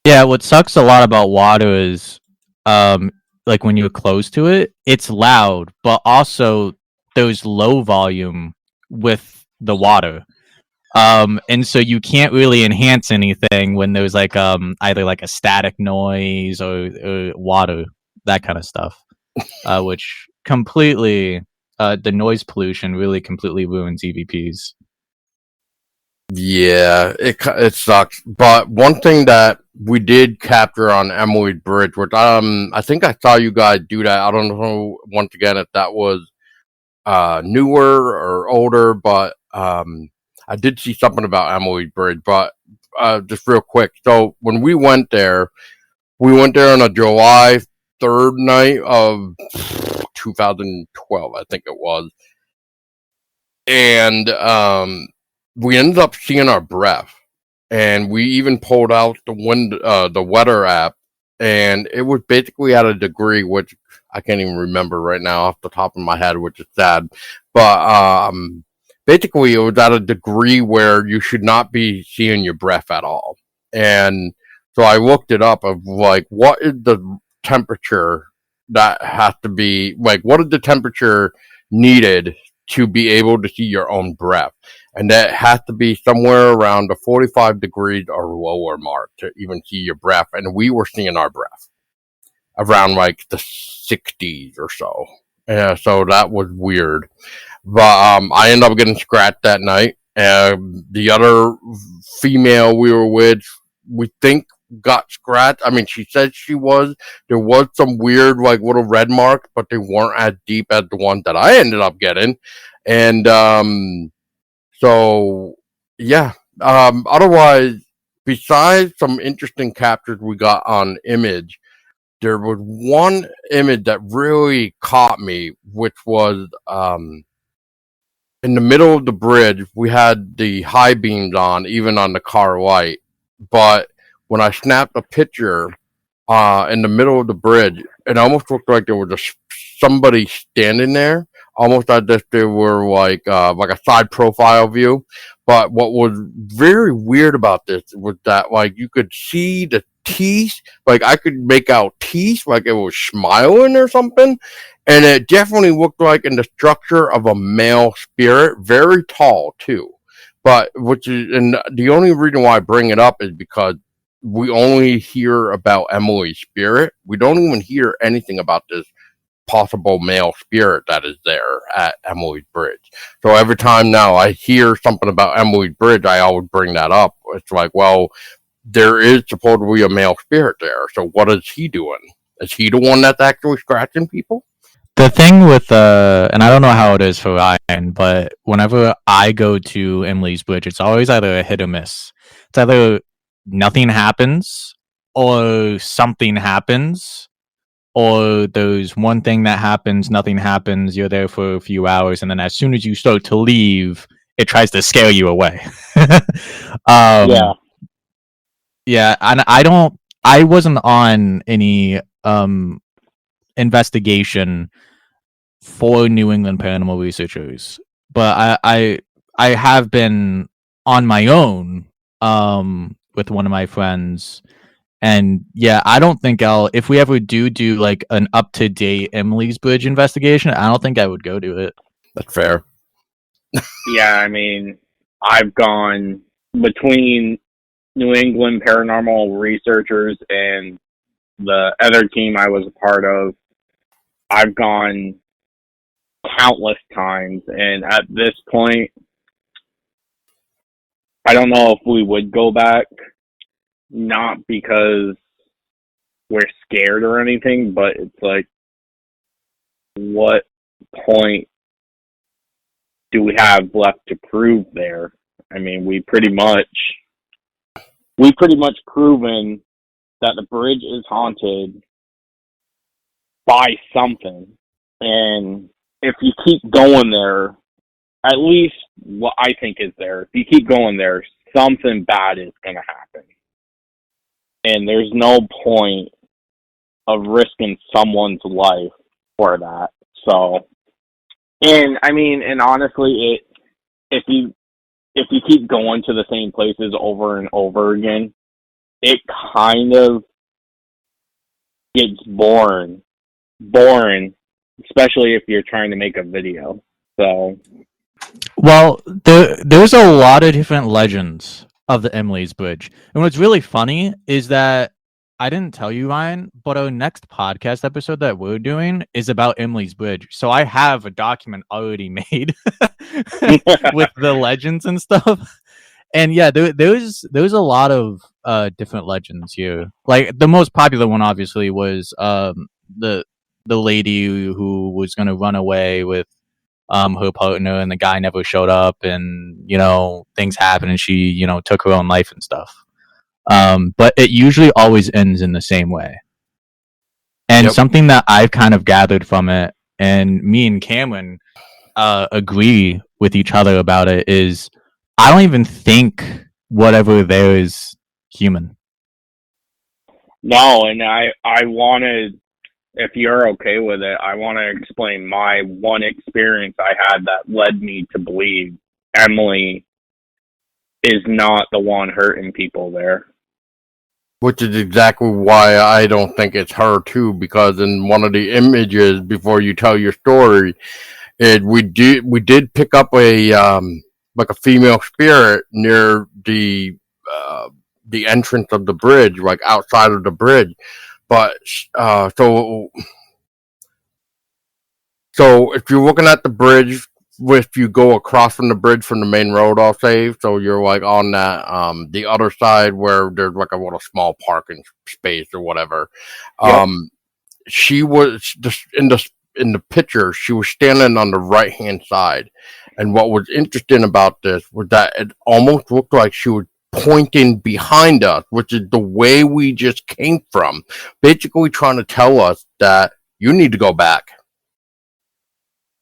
yeah, what sucks a lot about water is, like when you're close to it, it's loud, but also there's low volume with the water. And so you can't really enhance anything when there's like either like a static noise or water, that kind of stuff. Which completely the noise pollution really completely ruins EVPs. Yeah, it sucks. But one thing that we did capture on Emily Bridge, which I think I saw you guys do that. I don't know once again if that was newer or older, but I did see something about Emily Bridge. But just real quick, so when we went there on a July 3rd night of 2012, I think it was, and we ended up seeing our breath, and we even pulled out the weather app, and it was basically at a degree which I can't even remember right now off the top of my head, which is sad. But basically, it was at a degree where you should not be seeing your breath at all. And so I looked it up of like, what is the temperature that has to be, like, what is the temperature needed to be able to see your own breath? and that has to be somewhere around the 45 degrees or lower mark to even see your breath. And we were seeing our breath around like the 60s or so. Yeah, so that was weird. But I ended up getting scratched that night. The other female we were with, we think got scratched. I mean, she said there was some weird like little red marks, but they weren't as deep as the ones that I ended up getting. And so yeah. Otherwise, besides some interesting captures we got on image, there was one image that really caught me, which was in the middle of the bridge. We had the high beams on, even on the car light. But when I snapped a picture in the middle of the bridge, it almost looked like there was just somebody standing there, almost as if they were like a side profile view. But what was very weird about this was that like you could see the teeth, like I could make out teeth, like it was smiling or something, and it definitely looked like in the structure of a male spirit, very tall too. But and the only reason why I bring it up is because we only hear about Emily's spirit. We don't even hear anything about this possible male spirit that is there at Emily's Bridge. So every time now I hear something about Emily's Bridge, I always bring that up. It's like, well, there is supposed to be a male spirit there. So what is he doing? Is he the one that's actually scratching people? The thing with and I don't know how it is for Ryan, but whenever I go to Emily's Bridge, it's always either a hit or miss. It's either nothing happens or something happens, or there's one thing that happens, nothing happens, you're there for a few hours, and then as soon as you start to leave, it tries to scare you away. Yeah, and I wasn't on any investigation for New England Paranormal Researchers, but I have been on my own with one of my friends. And yeah, I don't think if we ever do like an up-to-date Emily's Bridge investigation, I don't think I would go to it. That's fair. Yeah, I mean, I've gone between New England Paranormal Researchers and the other team I was a part of. I've gone countless times, and at this point, I don't know if we would go back. Not because we're scared or anything, but it's like, what point do we have left to prove there? I mean, we pretty much proven that the bridge is haunted by something. And if you keep going there, at least what I think is there, if you keep going there, something bad is going to happen. And there's no point of risking someone's life for that. So, and I mean, and honestly, if you keep going to the same places over and over again, it kind of gets boring, especially if you're trying to make a video. So, well, there's a lot of different legends of the Emily's Bridge. And what's really funny is that I didn't tell you, Ryan, but our next podcast episode that we're doing is about Emily's Bridge. So I have a document already made with the legends and stuff. And yeah, there's a lot of different legends here. Like the most popular one, obviously, was the lady who was going to run away with her partner, and the guy never showed up, and things happened, and she took her own life and stuff. But it usually always ends in the same way. And something that I've kind of gathered from it, and me and Cameron agree with each other about it, is I don't even think whatever there is human. No, and I wanted, if you're okay with it, I want to explain my one experience I had that led me to believe Emily is not the one hurting people there. Which is exactly why I don't think it's her too, because in one of the images before you tell your story, we did pick up a like a female spirit near the entrance of the bridge, like outside of the bridge. But so if you're looking at the bridge, if you go across from the bridge from the main road, I'll say, so you're like on that the other side where there's like a little small parking space or whatever. Yep. She was just in the picture. She was standing on the right hand side, and what was interesting about this was that it almost looked like she was pointing behind us, which is the way we just came from, basically trying to tell us that you need to go back.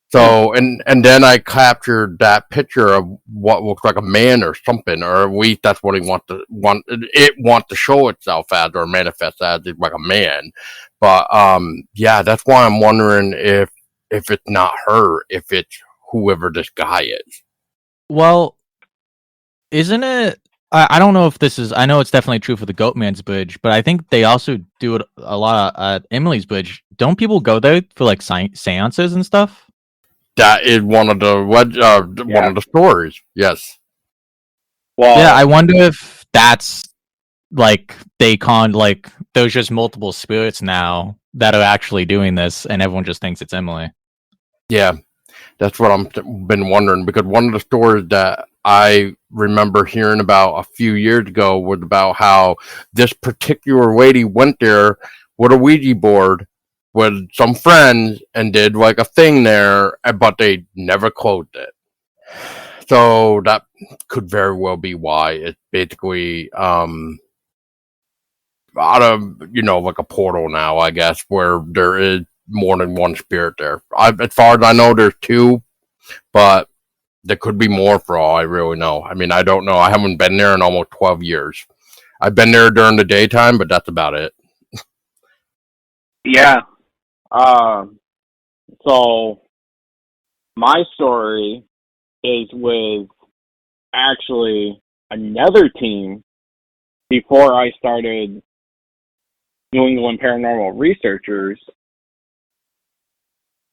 So, and then I captured that picture of what looks like a man or something, or at least that's what it wants to show itself as or manifest as, like a man. But yeah, that's why I'm wondering if it's not her, if it's whoever this guy is. Well, isn't it? I don't know if this is. I know it's definitely true for the Goatman's Bridge, but I think they also do it a lot at Emily's Bridge. Don't people go there for like seances and stuff? That is one of the one of the stories. Yes. Well, yeah, I wonder if that's like like there's just multiple spirits now that are actually doing this, and everyone just thinks it's Emily. Yeah, that's what I'm been wondering, because one of the stories that I remember hearing about a few years ago was about how this particular lady went there with a Ouija board with some friends and did like a thing there, but they never closed it. So that could very well be why. It's basically out of, like a portal now, I guess, where there is more than one spirit there. As far as I know, there's two, but there could be more for all I really know. I mean, I don't know. I haven't been there in almost 12 years. I've been there during the daytime, but that's about it. Yeah. So my story is with actually another team before I started New England Paranormal Researchers.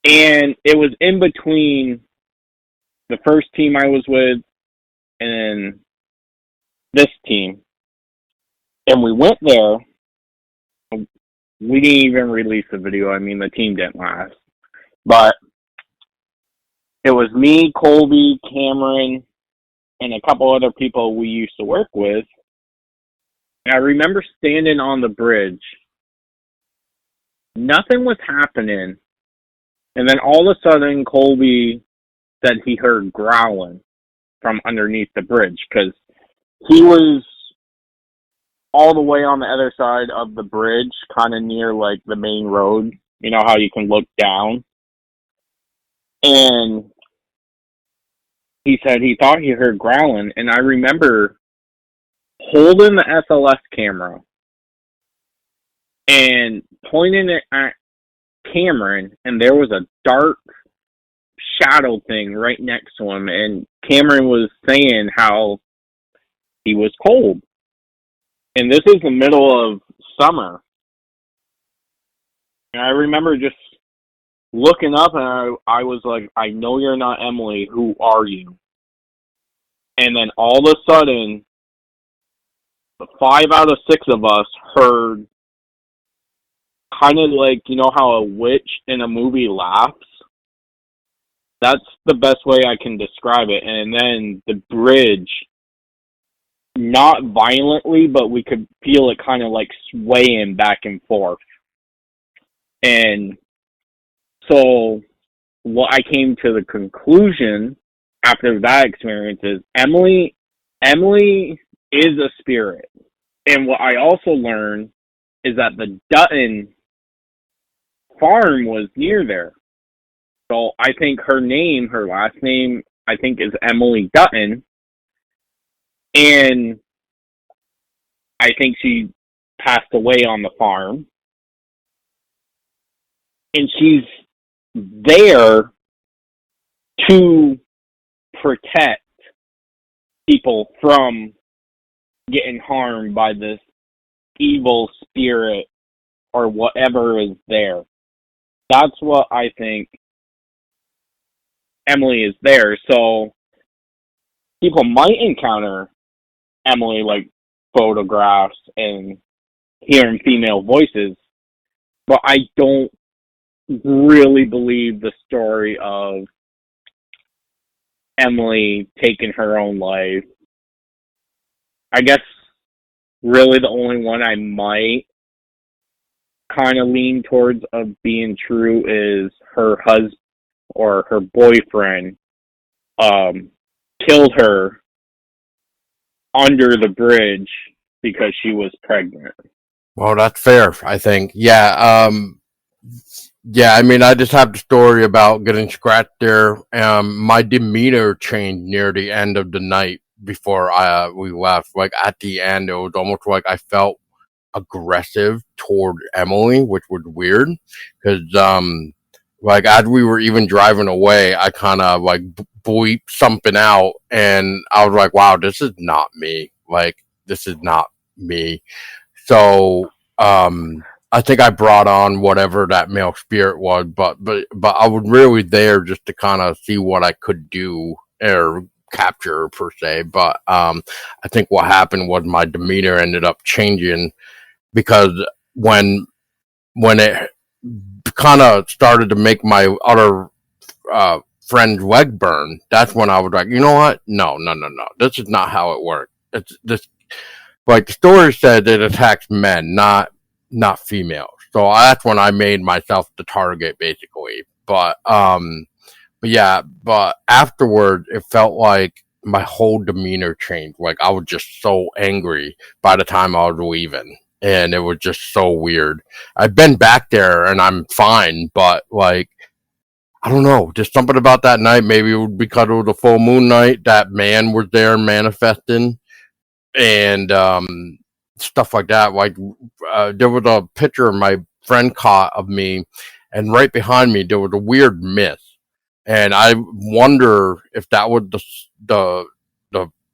And it was in between the first team I was with and this team. And we went there. We didn't even release the video. I mean, the team didn't last. But it was me, Colby, Cameron, and a couple other people we used to work with. And I remember standing on the bridge. Nothing was happening. And then all of a sudden, Colby said he heard growling from underneath the bridge, because he was all the way on the other side of the bridge, kind of near like the main road. You know how you can look down? And he said he thought he heard growling, and I remember holding the SLS camera and pointing it at Cameron, and there was a dark shadow thing right next to him, and Cameron was saying how he was cold. And this is the middle of summer. And I remember just looking up, and I was like, I know you're not Emily. Who are you? And then all of a sudden, 5 out of 6 of us heard kind of like, you know how a witch in a movie laughs? That's the best way I can describe it. And then the bridge, not violently, but we could feel it kind of like swaying back and forth. And so what I came to the conclusion after that experience is Emily is a spirit. And what I also learned is that the Dutton farm was near there. So I think her last name, I think, is Emily Dutton. And I think she passed away on the farm. And she's there to protect people from getting harmed by this evil spirit or whatever is there. That's what I think Emily is there. So people might encounter Emily, like photographs and hearing female voices, but I don't really believe the story of Emily taking her own life. I guess really the only one I might kind of lean towards of being true is her husband or her boyfriend killed her under the bridge because she was pregnant. Well, that's fair, I think. Yeah, yeah, I mean, I just have the story about getting scratched there. My demeanor changed near the end of the night before we left. Like, at the end, it was almost like I felt aggressive toward Emily, which was weird. Because, like, as we were even driving away, I kind of, like, bleeped something out. And I was like, wow, this is not me. Like, this is not me. So, I think I brought on whatever that male spirit was, but I was really there just to kind of see what I could do or capture per se. But I think what happened was my demeanor ended up changing because when it kind of started to make my other friend's leg burn, that's when I was like, you know what? No. This is not how it works. It's this. Like the story said, it attacks men, not females. So that's when I made myself the target, basically. But yeah. But afterward, it felt like my whole demeanor changed. Like I was just so angry by the time I was leaving, and it was just so weird. I've been back there, and I'm fine. But like, I don't know, just something about that night. Maybe it was because it was a full moon night. That man was there manifesting. And stuff like that. Like there was a picture my friend caught of me, and right behind me there was a weird mist, and I wonder if that was the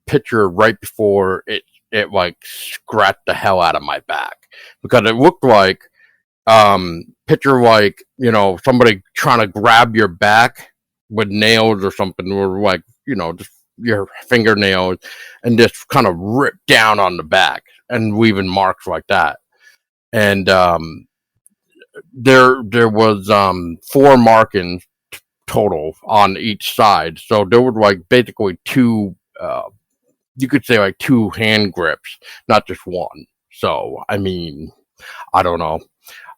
picture right before it like scratched the hell out of my back, because it looked like picture like, you know, somebody trying to grab your back with nails or something, or like, you know, just your fingernails, and just kind of rip down on the back and leaving marks like that. And there was 4 markings total on each side, so there was like basically 2, you could say like 2 hand grips, not just one. So I mean, I don't know.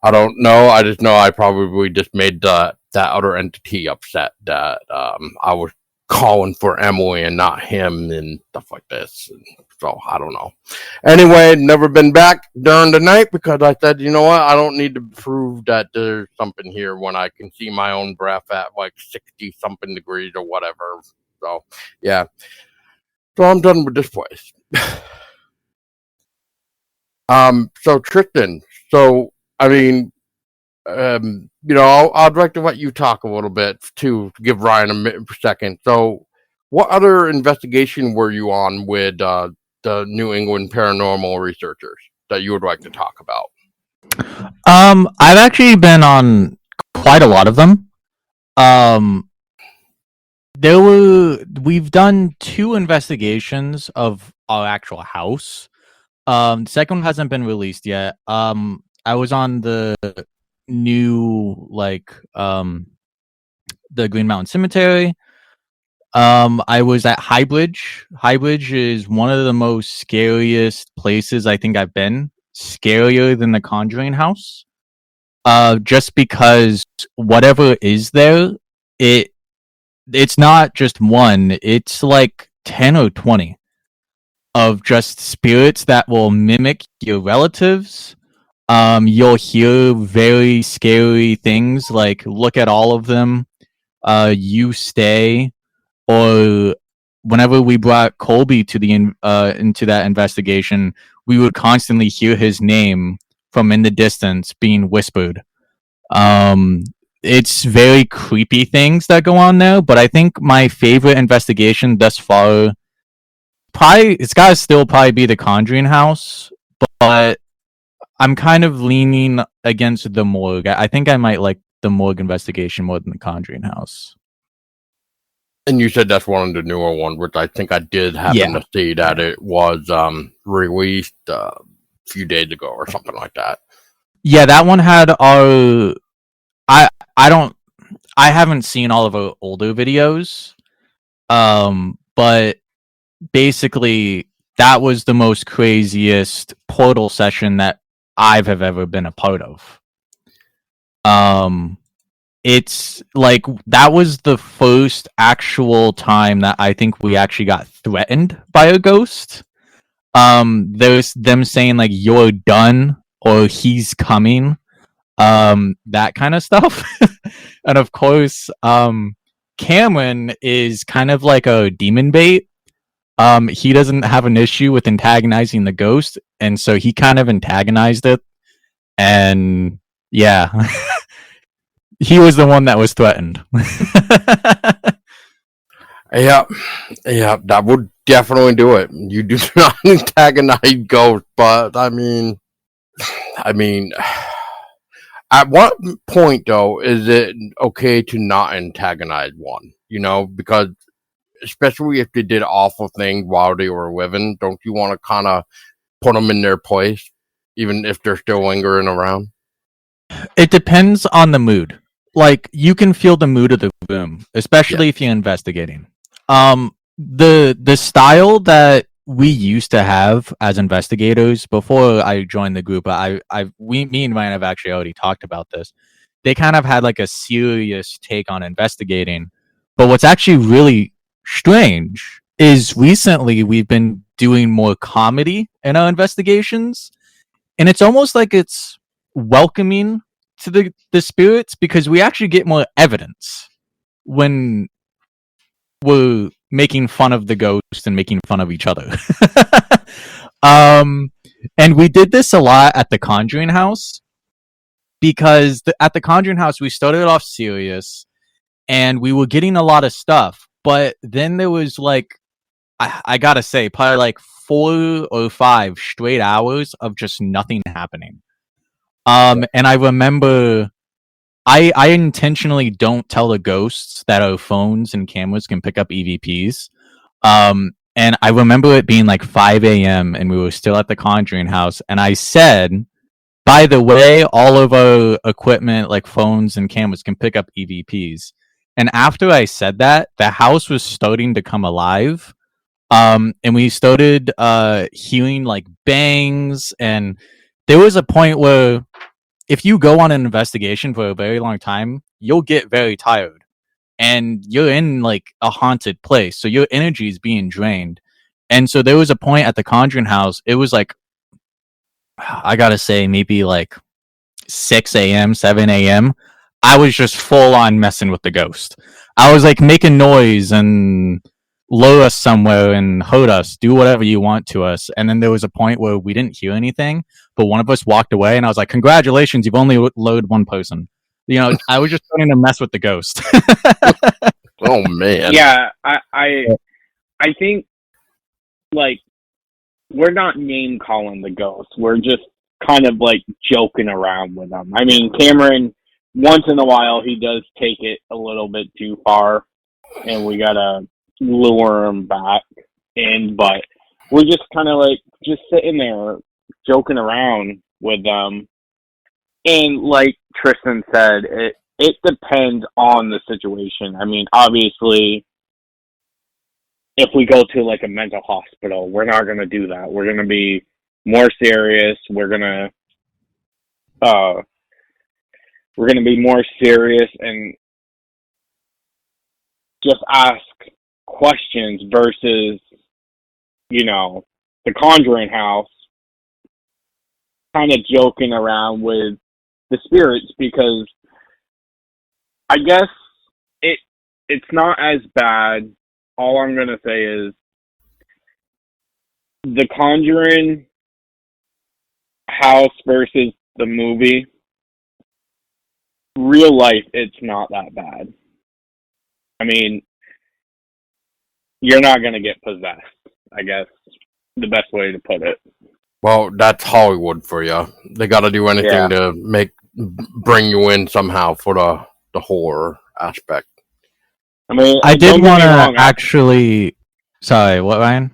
I just know I probably just made that other entity upset that I was calling for Emily and not him and stuff like this. And so I don't know. Anyway, never been back during the night because I said, you know what? I don't need to prove that there's something here when I can see my own breath at like 60 something degrees or whatever. So yeah. So I'm done with this place. So Tristen, so I mean, you know, I'd like to let you talk a little bit to give Ryan a second. So, what other investigation were you on with the New England Paranormal Researchers that you would like to talk about? I've actually been on quite a lot of them. We've done 2 investigations of our actual house. The second one hasn't been released yet. I was on the new the Green Mountain Cemetery. I was at Highbridge. Highbridge is one of the most scariest places I think I've been. Scarier than the Conjuring House. Just because whatever is there, it's not just one, it's like 10 or 20 of just spirits that will mimic your relatives. You'll hear very scary things like "look at all of them," "you stay," or whenever we brought Colby to the into that investigation, we would constantly hear his name from in the distance being whispered. It's very creepy things that go on there, but I think my favorite investigation thus far, probably it's gotta still probably be the Conjuring House, but I'm kind of leaning against the morgue. I think I might like the morgue investigation more than the Conjuring House. And you said that's one of the newer ones, which I think I did happen to see that it was released a few days ago or something like that. Yeah, that one had our. I haven't seen all of our older videos, but basically that was the most craziest portal session that I've ever been a part of. It's like that was the first actual time that I think we actually got threatened by a ghost. There's them saying like you're done or he's coming, that kind of stuff. And of course, Cameron is kind of like a demon bait. He doesn't have an issue with antagonizing the ghost, and so he kind of antagonized it. And yeah, he was the one that was threatened. Yeah, that would definitely do it. You do not antagonize ghosts, but I mean, at what point though is it okay to not antagonize one? You know, because especially if they did awful things while they were living, don't you want to kind of put them in their place, even if they're still lingering around? It depends on the mood. Like you can feel the mood of the room, especially if you're investigating. The style that we used to have as investigators before I joined the group, me and Ryan have actually already talked about this. They kind of had like a serious take on investigating, but what's actually really strange is recently we've been doing more comedy in our investigations, and it's almost like it's welcoming to the spirits because we actually get more evidence when we're making fun of the ghost and making fun of each other. And we did this a lot at the Conjuring House because at the Conjuring House we started off serious and we were getting a lot of stuff, but then there was like I gotta say probably like 4 or 5 straight hours of just nothing happening. And I remember I intentionally don't tell the ghosts that our phones and cameras can pick up EVPs. And I remember it being like 5 a.m. and we were still at the Conjuring House. And I said, by the way, all of our equipment, like phones and cameras, can pick up EVPs. And after I said that, the house was starting to come alive. And we started hearing like bangs. And there was a point where if you go on an investigation for a very long time, you'll get very tired and you're in like a haunted place. So your energy is being drained. And so there was a point at the Conjuring House, it was like, I gotta say, maybe like 6 a.m., 7 a.m. I was just full on messing with the ghost. I was like making noise and lure us somewhere and hurt us, do whatever you want to us. And then there was a point where we didn't hear anything, but one of us walked away and I was like, congratulations, you've only lured one person. You know, I was just starting to mess with the ghost. Oh man. Yeah, I think like we're not name calling the ghosts. We're just kind of like joking around with them. I mean, Cameron, once in a while, he does take it a little bit too far, and we gotta lure him back in. But we're just kind of like just sitting there joking around with them. And like Tristen said, it depends on the situation. I mean, obviously, if we go to like a mental hospital, we're not going to do that. We're going to be more serious. We're going to be more serious and just ask questions versus, you know, the Conjuring House kind of joking around with the spirits, because I guess it's not as bad. All I'm going to say is the Conjuring House versus the movie, real life, it's not that bad. I mean, you're not going to get possessed, I guess, the best way to put it. Well, that's Hollywood for you. They got to do anything to bring you in somehow for the horror aspect. I mean, I did don't get want me to wrong. actually. Sorry, what, Ryan?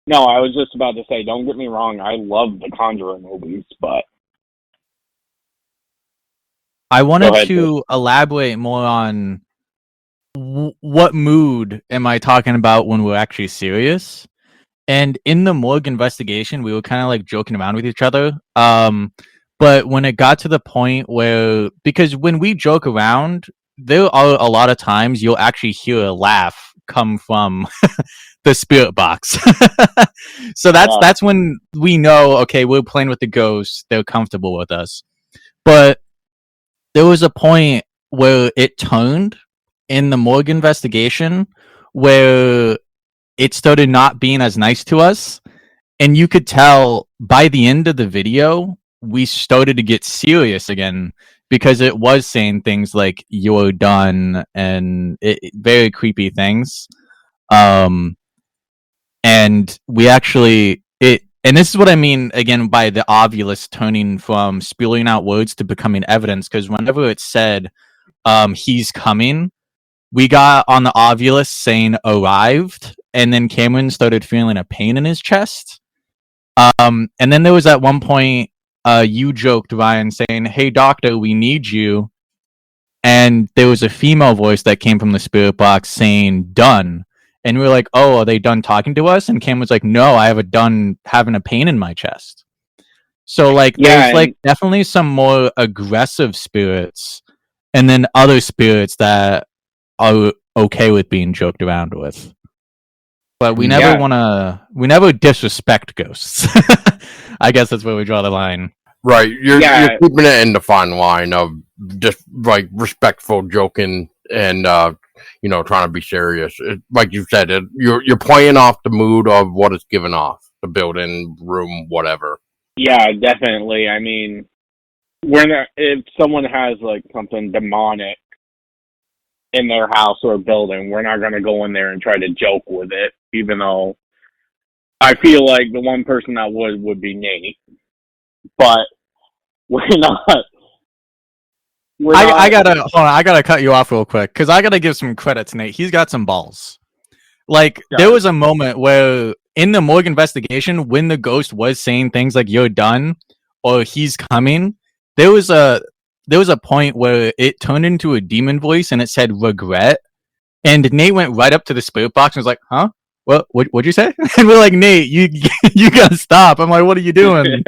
No, I was just about to say, don't get me wrong. I love the Conjuring movies, but I go wanted ahead. to elaborate more on what mood am I talking about when we're actually serious. And in the morgue investigation, we were kind of like joking around with each other. But when it got to the point where, because when we joke around, there are a lot of times you'll actually hear a laugh come from the spirit box. So that's when we know, okay, we're playing with the ghosts. They're comfortable with us. But there was a point where it turned in the morgue investigation where it started not being as nice to us. And you could tell by the end of the video, we started to get serious again because it was saying things like "you're done" and very creepy things. Um, and we actually it, and this is what I mean again by the obvious turning from spewing out words to becoming evidence. Because whenever it said "he's coming," we got on the ovulus saying "arrived," and then Cameron started feeling a pain in his chest. And then there was at one point, you joked, Ryan, saying, "Hey, doctor, we need you." And there was a female voice that came from the spirit box saying, "Done." And we were like, "Oh, are they done talking to us?" And Cam was like, "No, I have having a pain in my chest." So, like, Yeah, there's like definitely some more aggressive spirits, and then other spirits that are okay with being joked around with. But we never we never disrespect ghosts. I guess that's where we draw the line. Right, you're keeping it in the fine line of just like respectful joking and trying to be serious. Like you said, you're playing off the mood of what it's given off, the building, room, whatever. Yeah, definitely. I mean, if someone has like something demonic in their house or building, we're not going to go in there and try to joke with it, even though I feel like the one person that would be Nate. But we're not. I gotta hold on. I gotta cut you off real quick because I gotta give some credit to Nate. He's got some balls. Like there was a moment where in the morgue investigation, when the ghost was saying things like "you're done" or "he's coming," there was a point where it turned into a demon voice and it said "regret," and Nate went right up to the spirit box and was like, "Huh? What'd you say?" And we're like, "Nate, you gotta stop." I'm like, "What are you doing?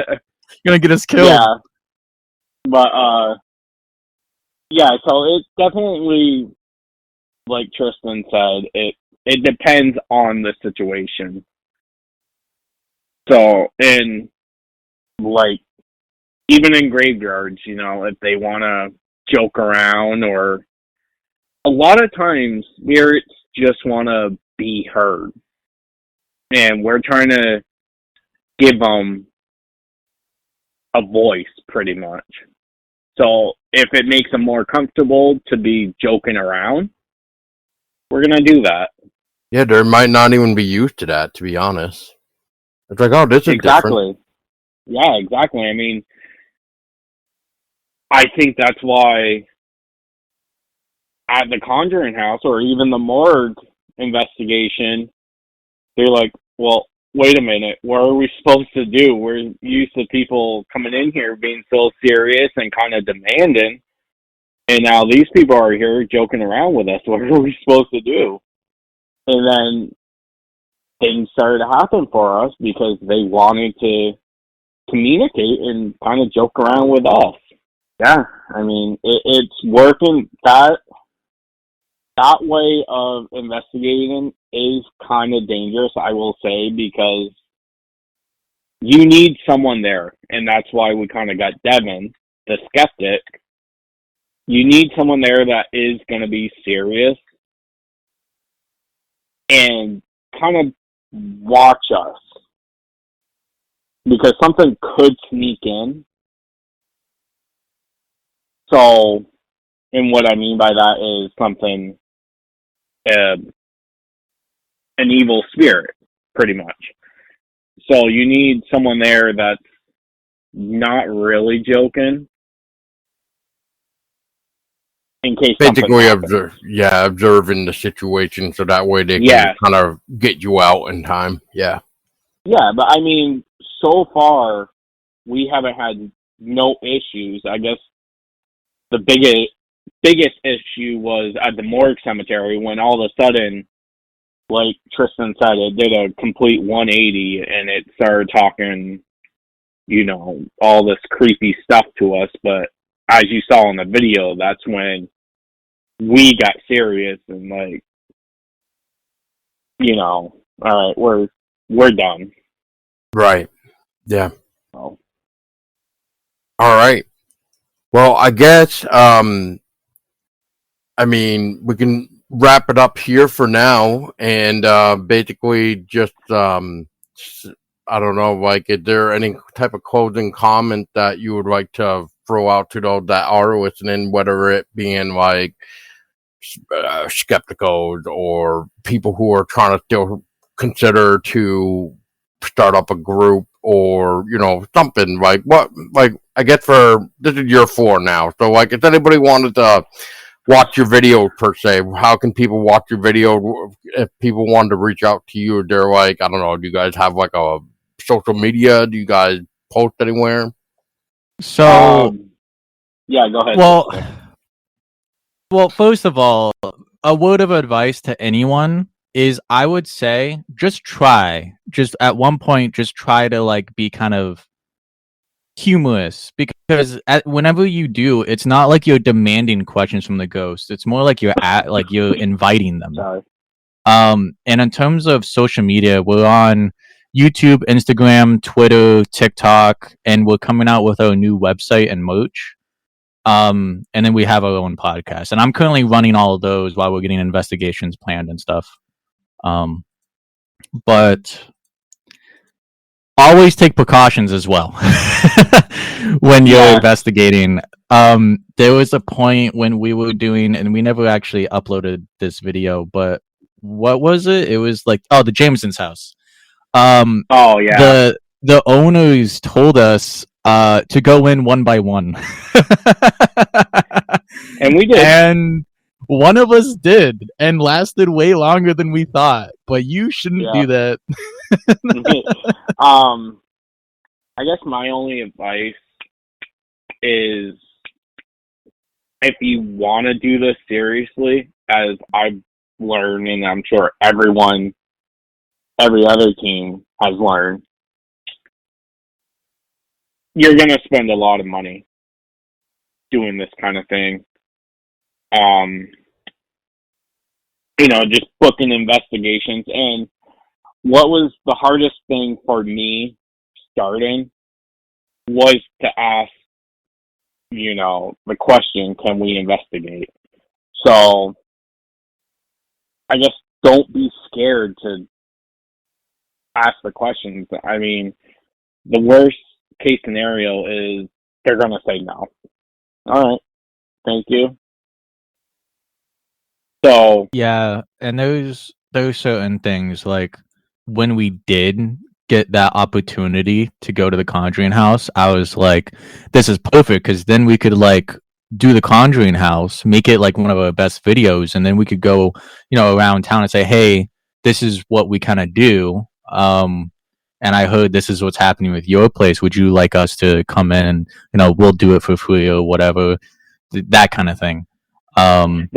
You're gonna get us killed." Yeah, but yeah. So it definitely, like Tristen said, it depends on the situation. So in like even in graveyards, if they want to joke around, or a lot of times spirits just want to be heard, and we're trying to give them a voice pretty much. So if it makes them more comfortable to be joking around, we're going to do that. Yeah, there might not even be used to that, to be honest. It's like, oh, this is different. Yeah, exactly. I mean, I think that's why at the Conjuring House or even the morgue investigation, they're like, well, wait a minute, what are we supposed to do? We're used to people coming in here being so serious and kind of demanding, and now these people are here joking around with us. What are we supposed to do? And then things started to happen for us because they wanted to communicate and kind of joke around with us. Yeah, I mean, it's working. That way of investigating is kind of dangerous, I will say, because you need someone there, and that's why we kind of got Devin, the skeptic. You need someone there that is going to be serious and kind of watch us, because something could sneak in. So, and what I mean by that is something, an evil spirit, pretty much. So you need someone there that's not really joking in case basically observing the situation so that way they can kind of get you out in time. Yeah. Yeah, but I mean, so far we haven't had no issues. I guess the biggest issue was at the morgue cemetery when all of a sudden, like Tristen said, it did a complete 180 and it started talking, all this creepy stuff to us. But as you saw in the video, that's when we got serious and all right, we're done. Right. Yeah. So. All right. Well, I guess we can wrap it up here for now, and basically just I don't know, is there any type of closing comment that you would like to throw out to those that are listening, whether it being skeptical or people who are trying to still consider to start up a group or something I guess for this is year 4 now, so if anybody wanted to watch your video per se, how can people watch your video if people wanted to reach out to you? Or they're I don't know, do you guys have a social media? Do you guys post anywhere? So yeah, go ahead. Well, first of all, a word of advice to anyone is I would say just at one point try to be kind of humorous, because whenever you do, it's not like you're demanding questions from the ghost. It's more like you're inviting them. Sorry. And in terms of social media, we're on YouTube, Instagram, Twitter, TikTok, and we're coming out with our new website and merch. And then we have our own podcast, and I'm currently running all of those while we're getting investigations planned and stuff. But always take precautions as well when you're investigating. There was a point when we were doing, and we never actually uploaded this video, but what was it? It was the Jameson's house. The owners told us to go in one by one. And we did. And one of us did, and lasted way longer than we thought. But you shouldn't do that. I guess my only advice is, if you want to do this seriously, as I've learned, and I'm sure every other team has learned, you're going to spend a lot of money doing this kind of thing. Just booking investigations. And what was the hardest thing for me starting was to ask, the question, can we investigate? So I guess don't be scared to ask the questions. I mean, the worst case scenario is they're going to say no. All right. Thank you. So yeah, and there's certain things, like when we did get that opportunity to go to the Conjuring House, I was like, this is perfect, because then we could do the Conjuring House, make it one of our best videos, and then we could go around town and say, hey, this is what we kind of do, and I heard this is what's happening with your place. Would you like us to come in and we'll do it for free or whatever, that kind of thing. I'm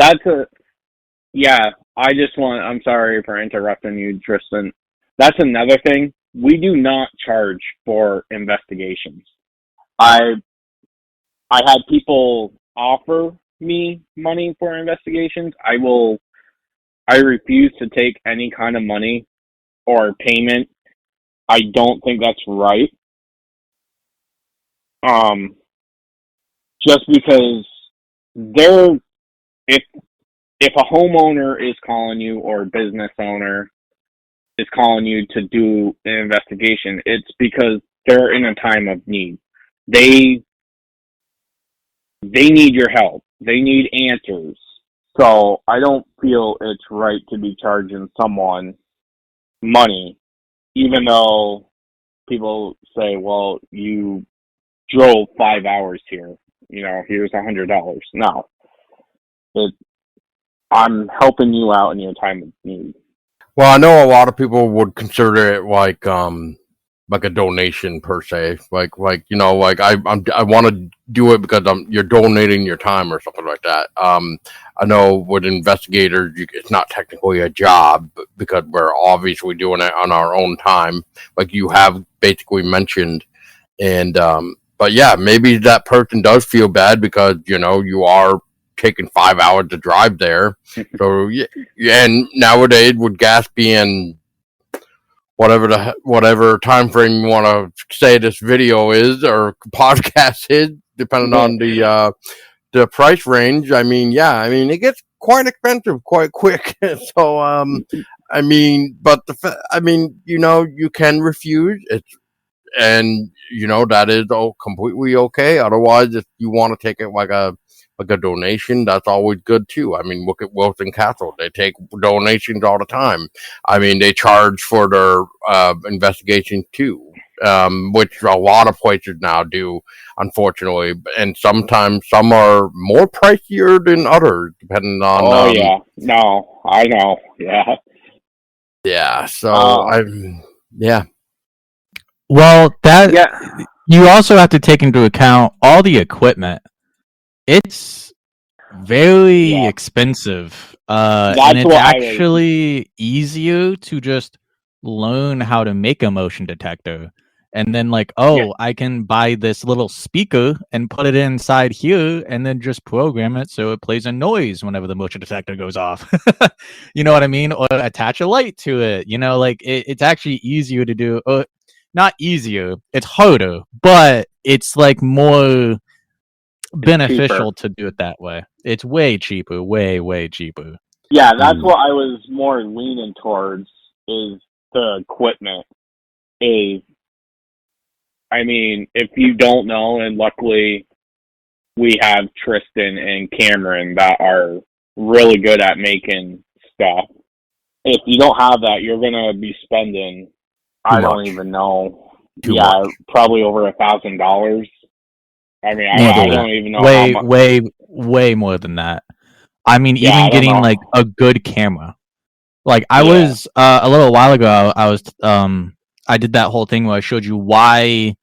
sorry for interrupting you, Tristen. That's another thing. We do not charge for investigations. I had people offer me money for investigations. I refuse to take any kind of money or payment. I don't think that's right. Just because if a homeowner is calling you, or a business owner is calling you to do an investigation, it's because they're in a time of need. They need your help. They need answers. So I don't feel it's right to be charging someone money, even though people say, well, you drove 5 hours here, here's $100. No. I'm helping you out in your time of need. Well, I know a lot of people would consider it like a donation per se, like I want to do it because you're donating your time or something like that. I know with investigators, it's not technically a job because we're obviously doing it on our own time, like you have basically mentioned, and but yeah, maybe that person does feel bad because you are taking 5 hours to drive there. So yeah, and nowadays with gas being whatever time frame you want to say this video is or podcast is, depending on the price range. I mean, it gets quite expensive quite quick. So but you can refuse it, and that is completely okay. Otherwise, if you want to take it like a donation, that's always good too. I mean, look at Wilson Castle; they take donations all the time. I mean, they charge for their investigations too, which a lot of places now do, unfortunately. And sometimes some are more pricier than others, depending on. Oh yeah, no, I know, yeah, yeah. So yeah. Well, you also have to take into account all the equipment. It's very expensive, and it's actually easier to just learn how to make a motion detector, and then I can buy this little speaker and put it inside here, and then just program it so it plays a noise whenever the motion detector goes off. You know what I mean? Or attach a light to it. It's actually easier to do. Not easier, it's harder, but it's more beneficial to do it that way. It's way cheaper, way cheaper. Yeah, that's what I was more leaning towards, is the equipment. I mean, if you don't know, and luckily we have Tristen and Cameron that are really good at making stuff. If you don't have that, you're gonna be spending don't even know. Too much. Probably over $1,000. I mean, I don't even know how much. Way more than that. I mean, even getting a good camera. I was a little while ago, I did that whole thing where I showed you why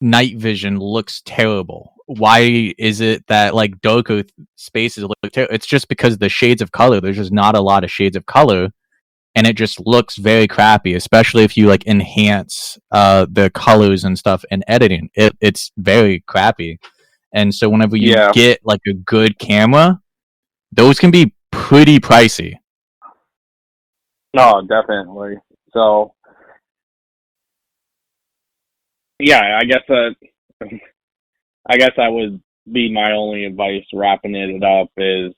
night vision looks terrible. Why is it that darker spaces look terrible? It's just because the shades of color, there's just not a lot of shades of color, and it just looks very crappy, especially if you enhance the colors and stuff in editing. It's very crappy. And so whenever you get a good camera, those can be pretty pricey. No, definitely. So yeah, I guess that would be my only advice wrapping it up is,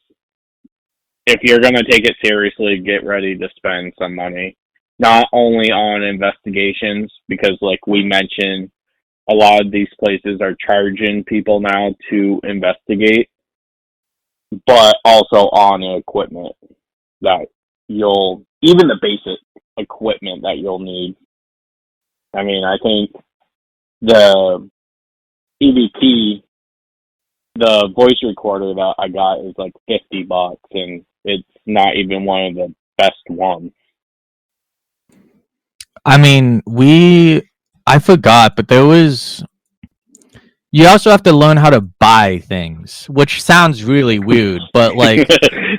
if you're going to take it seriously, get ready to spend some money, not only on investigations, because like we mentioned, a lot of these places are charging people now to investigate, but also on equipment that even the basic equipment that you'll need. I mean, I think the EVP, the voice recorder that I got is $50, and it's not even one of the best ones. I mean, I forgot, but you also have to learn how to buy things, which sounds really weird, but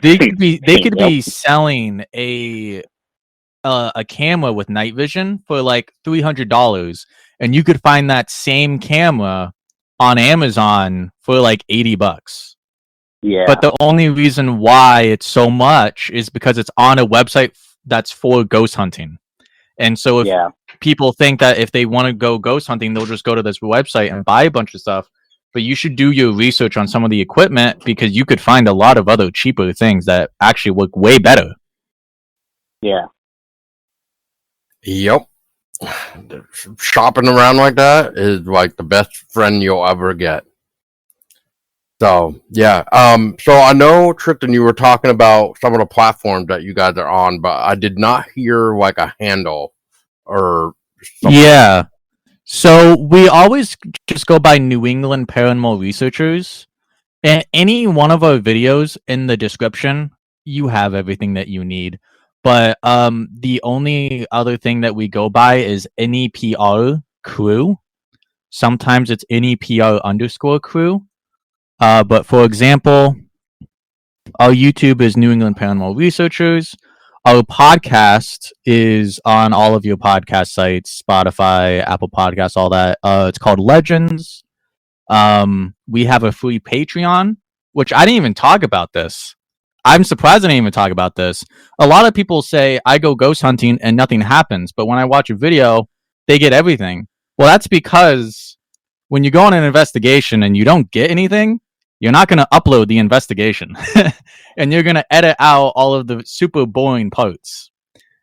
they could be selling a camera with night vision for $300, and you could find that same camera on Amazon for $80. Yeah. But the only reason why it's so much is because it's on a website that's for ghost hunting. And so if people think that if they want to go ghost hunting, they'll just go to this website and buy a bunch of stuff. But you should do your research on some of the equipment, because you could find a lot of other cheaper things that actually look way better. Yeah. Yep. Shopping around like that is the best friend you'll ever get. So yeah. So I know, Tristen, you were talking about some of the platforms that you guys are on, but I did not hear a handle or something. Yeah. So we always just go by New England Paranormal Researchers. In any one of our videos in the description, you have everything that you need. But the only other thing that we go by is NEPR crew. Sometimes it's NEPR_crew. But for example, our YouTube is New England Paranormal Researchers. Our podcast is on all of your podcast sites, Spotify, Apple Podcasts, all that. It's called Legends. We have a free Patreon, which I didn't even talk about this. I'm surprised I didn't even talk about this. A lot of people say I go ghost hunting and nothing happens, but when I watch a video, they get everything. Well, that's because when you go on an investigation and you don't get anything, you're not going to upload the investigation and you're going to edit out all of the super boring parts.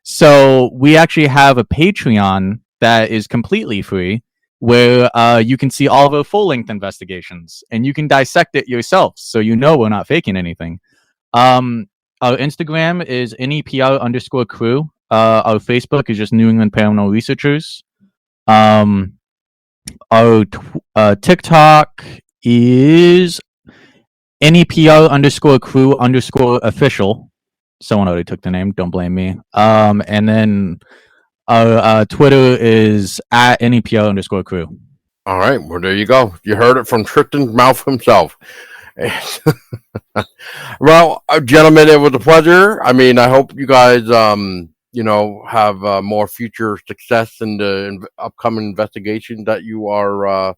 So we actually have a Patreon that is completely free where you can see all of our full-length investigations and you can dissect it yourself so you know we're not faking anything. Our Instagram is NEPR_crew. Our Facebook is just New England Paranormal Researchers. Our TikTok is NEPR_crew_official. Someone already took the name. Don't blame me. And then our Twitter is at NEPR_crew. All right. Well, there you go. You heard it from Tristen's mouth himself. Well, gentlemen, it was a pleasure. I mean, I hope you guys, have more future success in the upcoming investigation that you are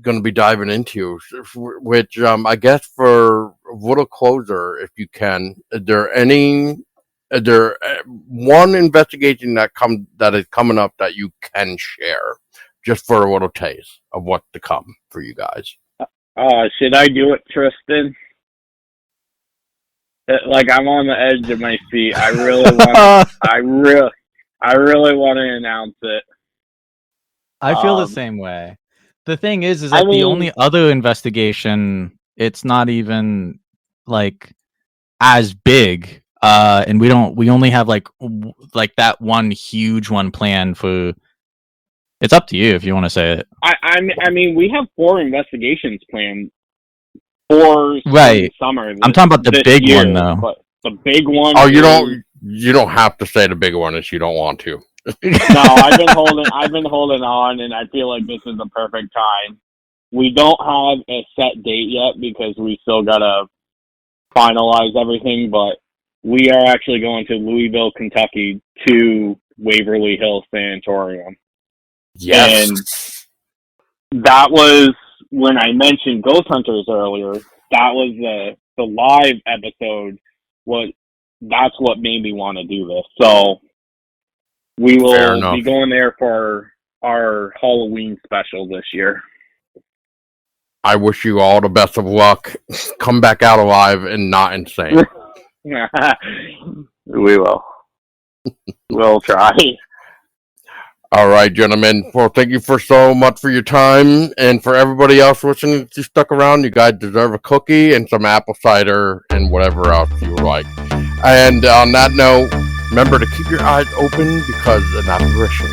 going to be diving into, which I guess for a little closer, if you can, is there one investigation that is coming up that you can share just for a little taste of what's to come for you guys? Should I do it, Tristen? Like, I'm on the edge of my seat. I really want. I really want to announce it. I feel the same way. The thing is that the only other investigation, it's not even like as big, and we only have like that one huge one planned for. It's up to you if you want to say it. I mean, we have 4 investigations planned for summer. I'm talking about the big one, though. But the big one. Oh, you don't have to say the big one if you don't want to. No, I've been holding on, and I feel like this is the perfect time. We don't have a set date yet because we still gotta finalize everything, but we are actually going to Louisville, Kentucky, to Waverly Hills Sanatorium. Yes. And that was when I mentioned Ghost Hunters earlier. That was the live episode. That's what made me want to do this. So we will be going there for our Halloween special this year. I wish you all the best of luck. Come back out alive and not insane. We will. We'll try. All right, gentlemen. Well, thank you so much for your time. And for everybody else listening that you stuck around, you guys deserve a cookie and some apple cider and whatever else you like. And on that note, remember to keep your eyes open because an apparition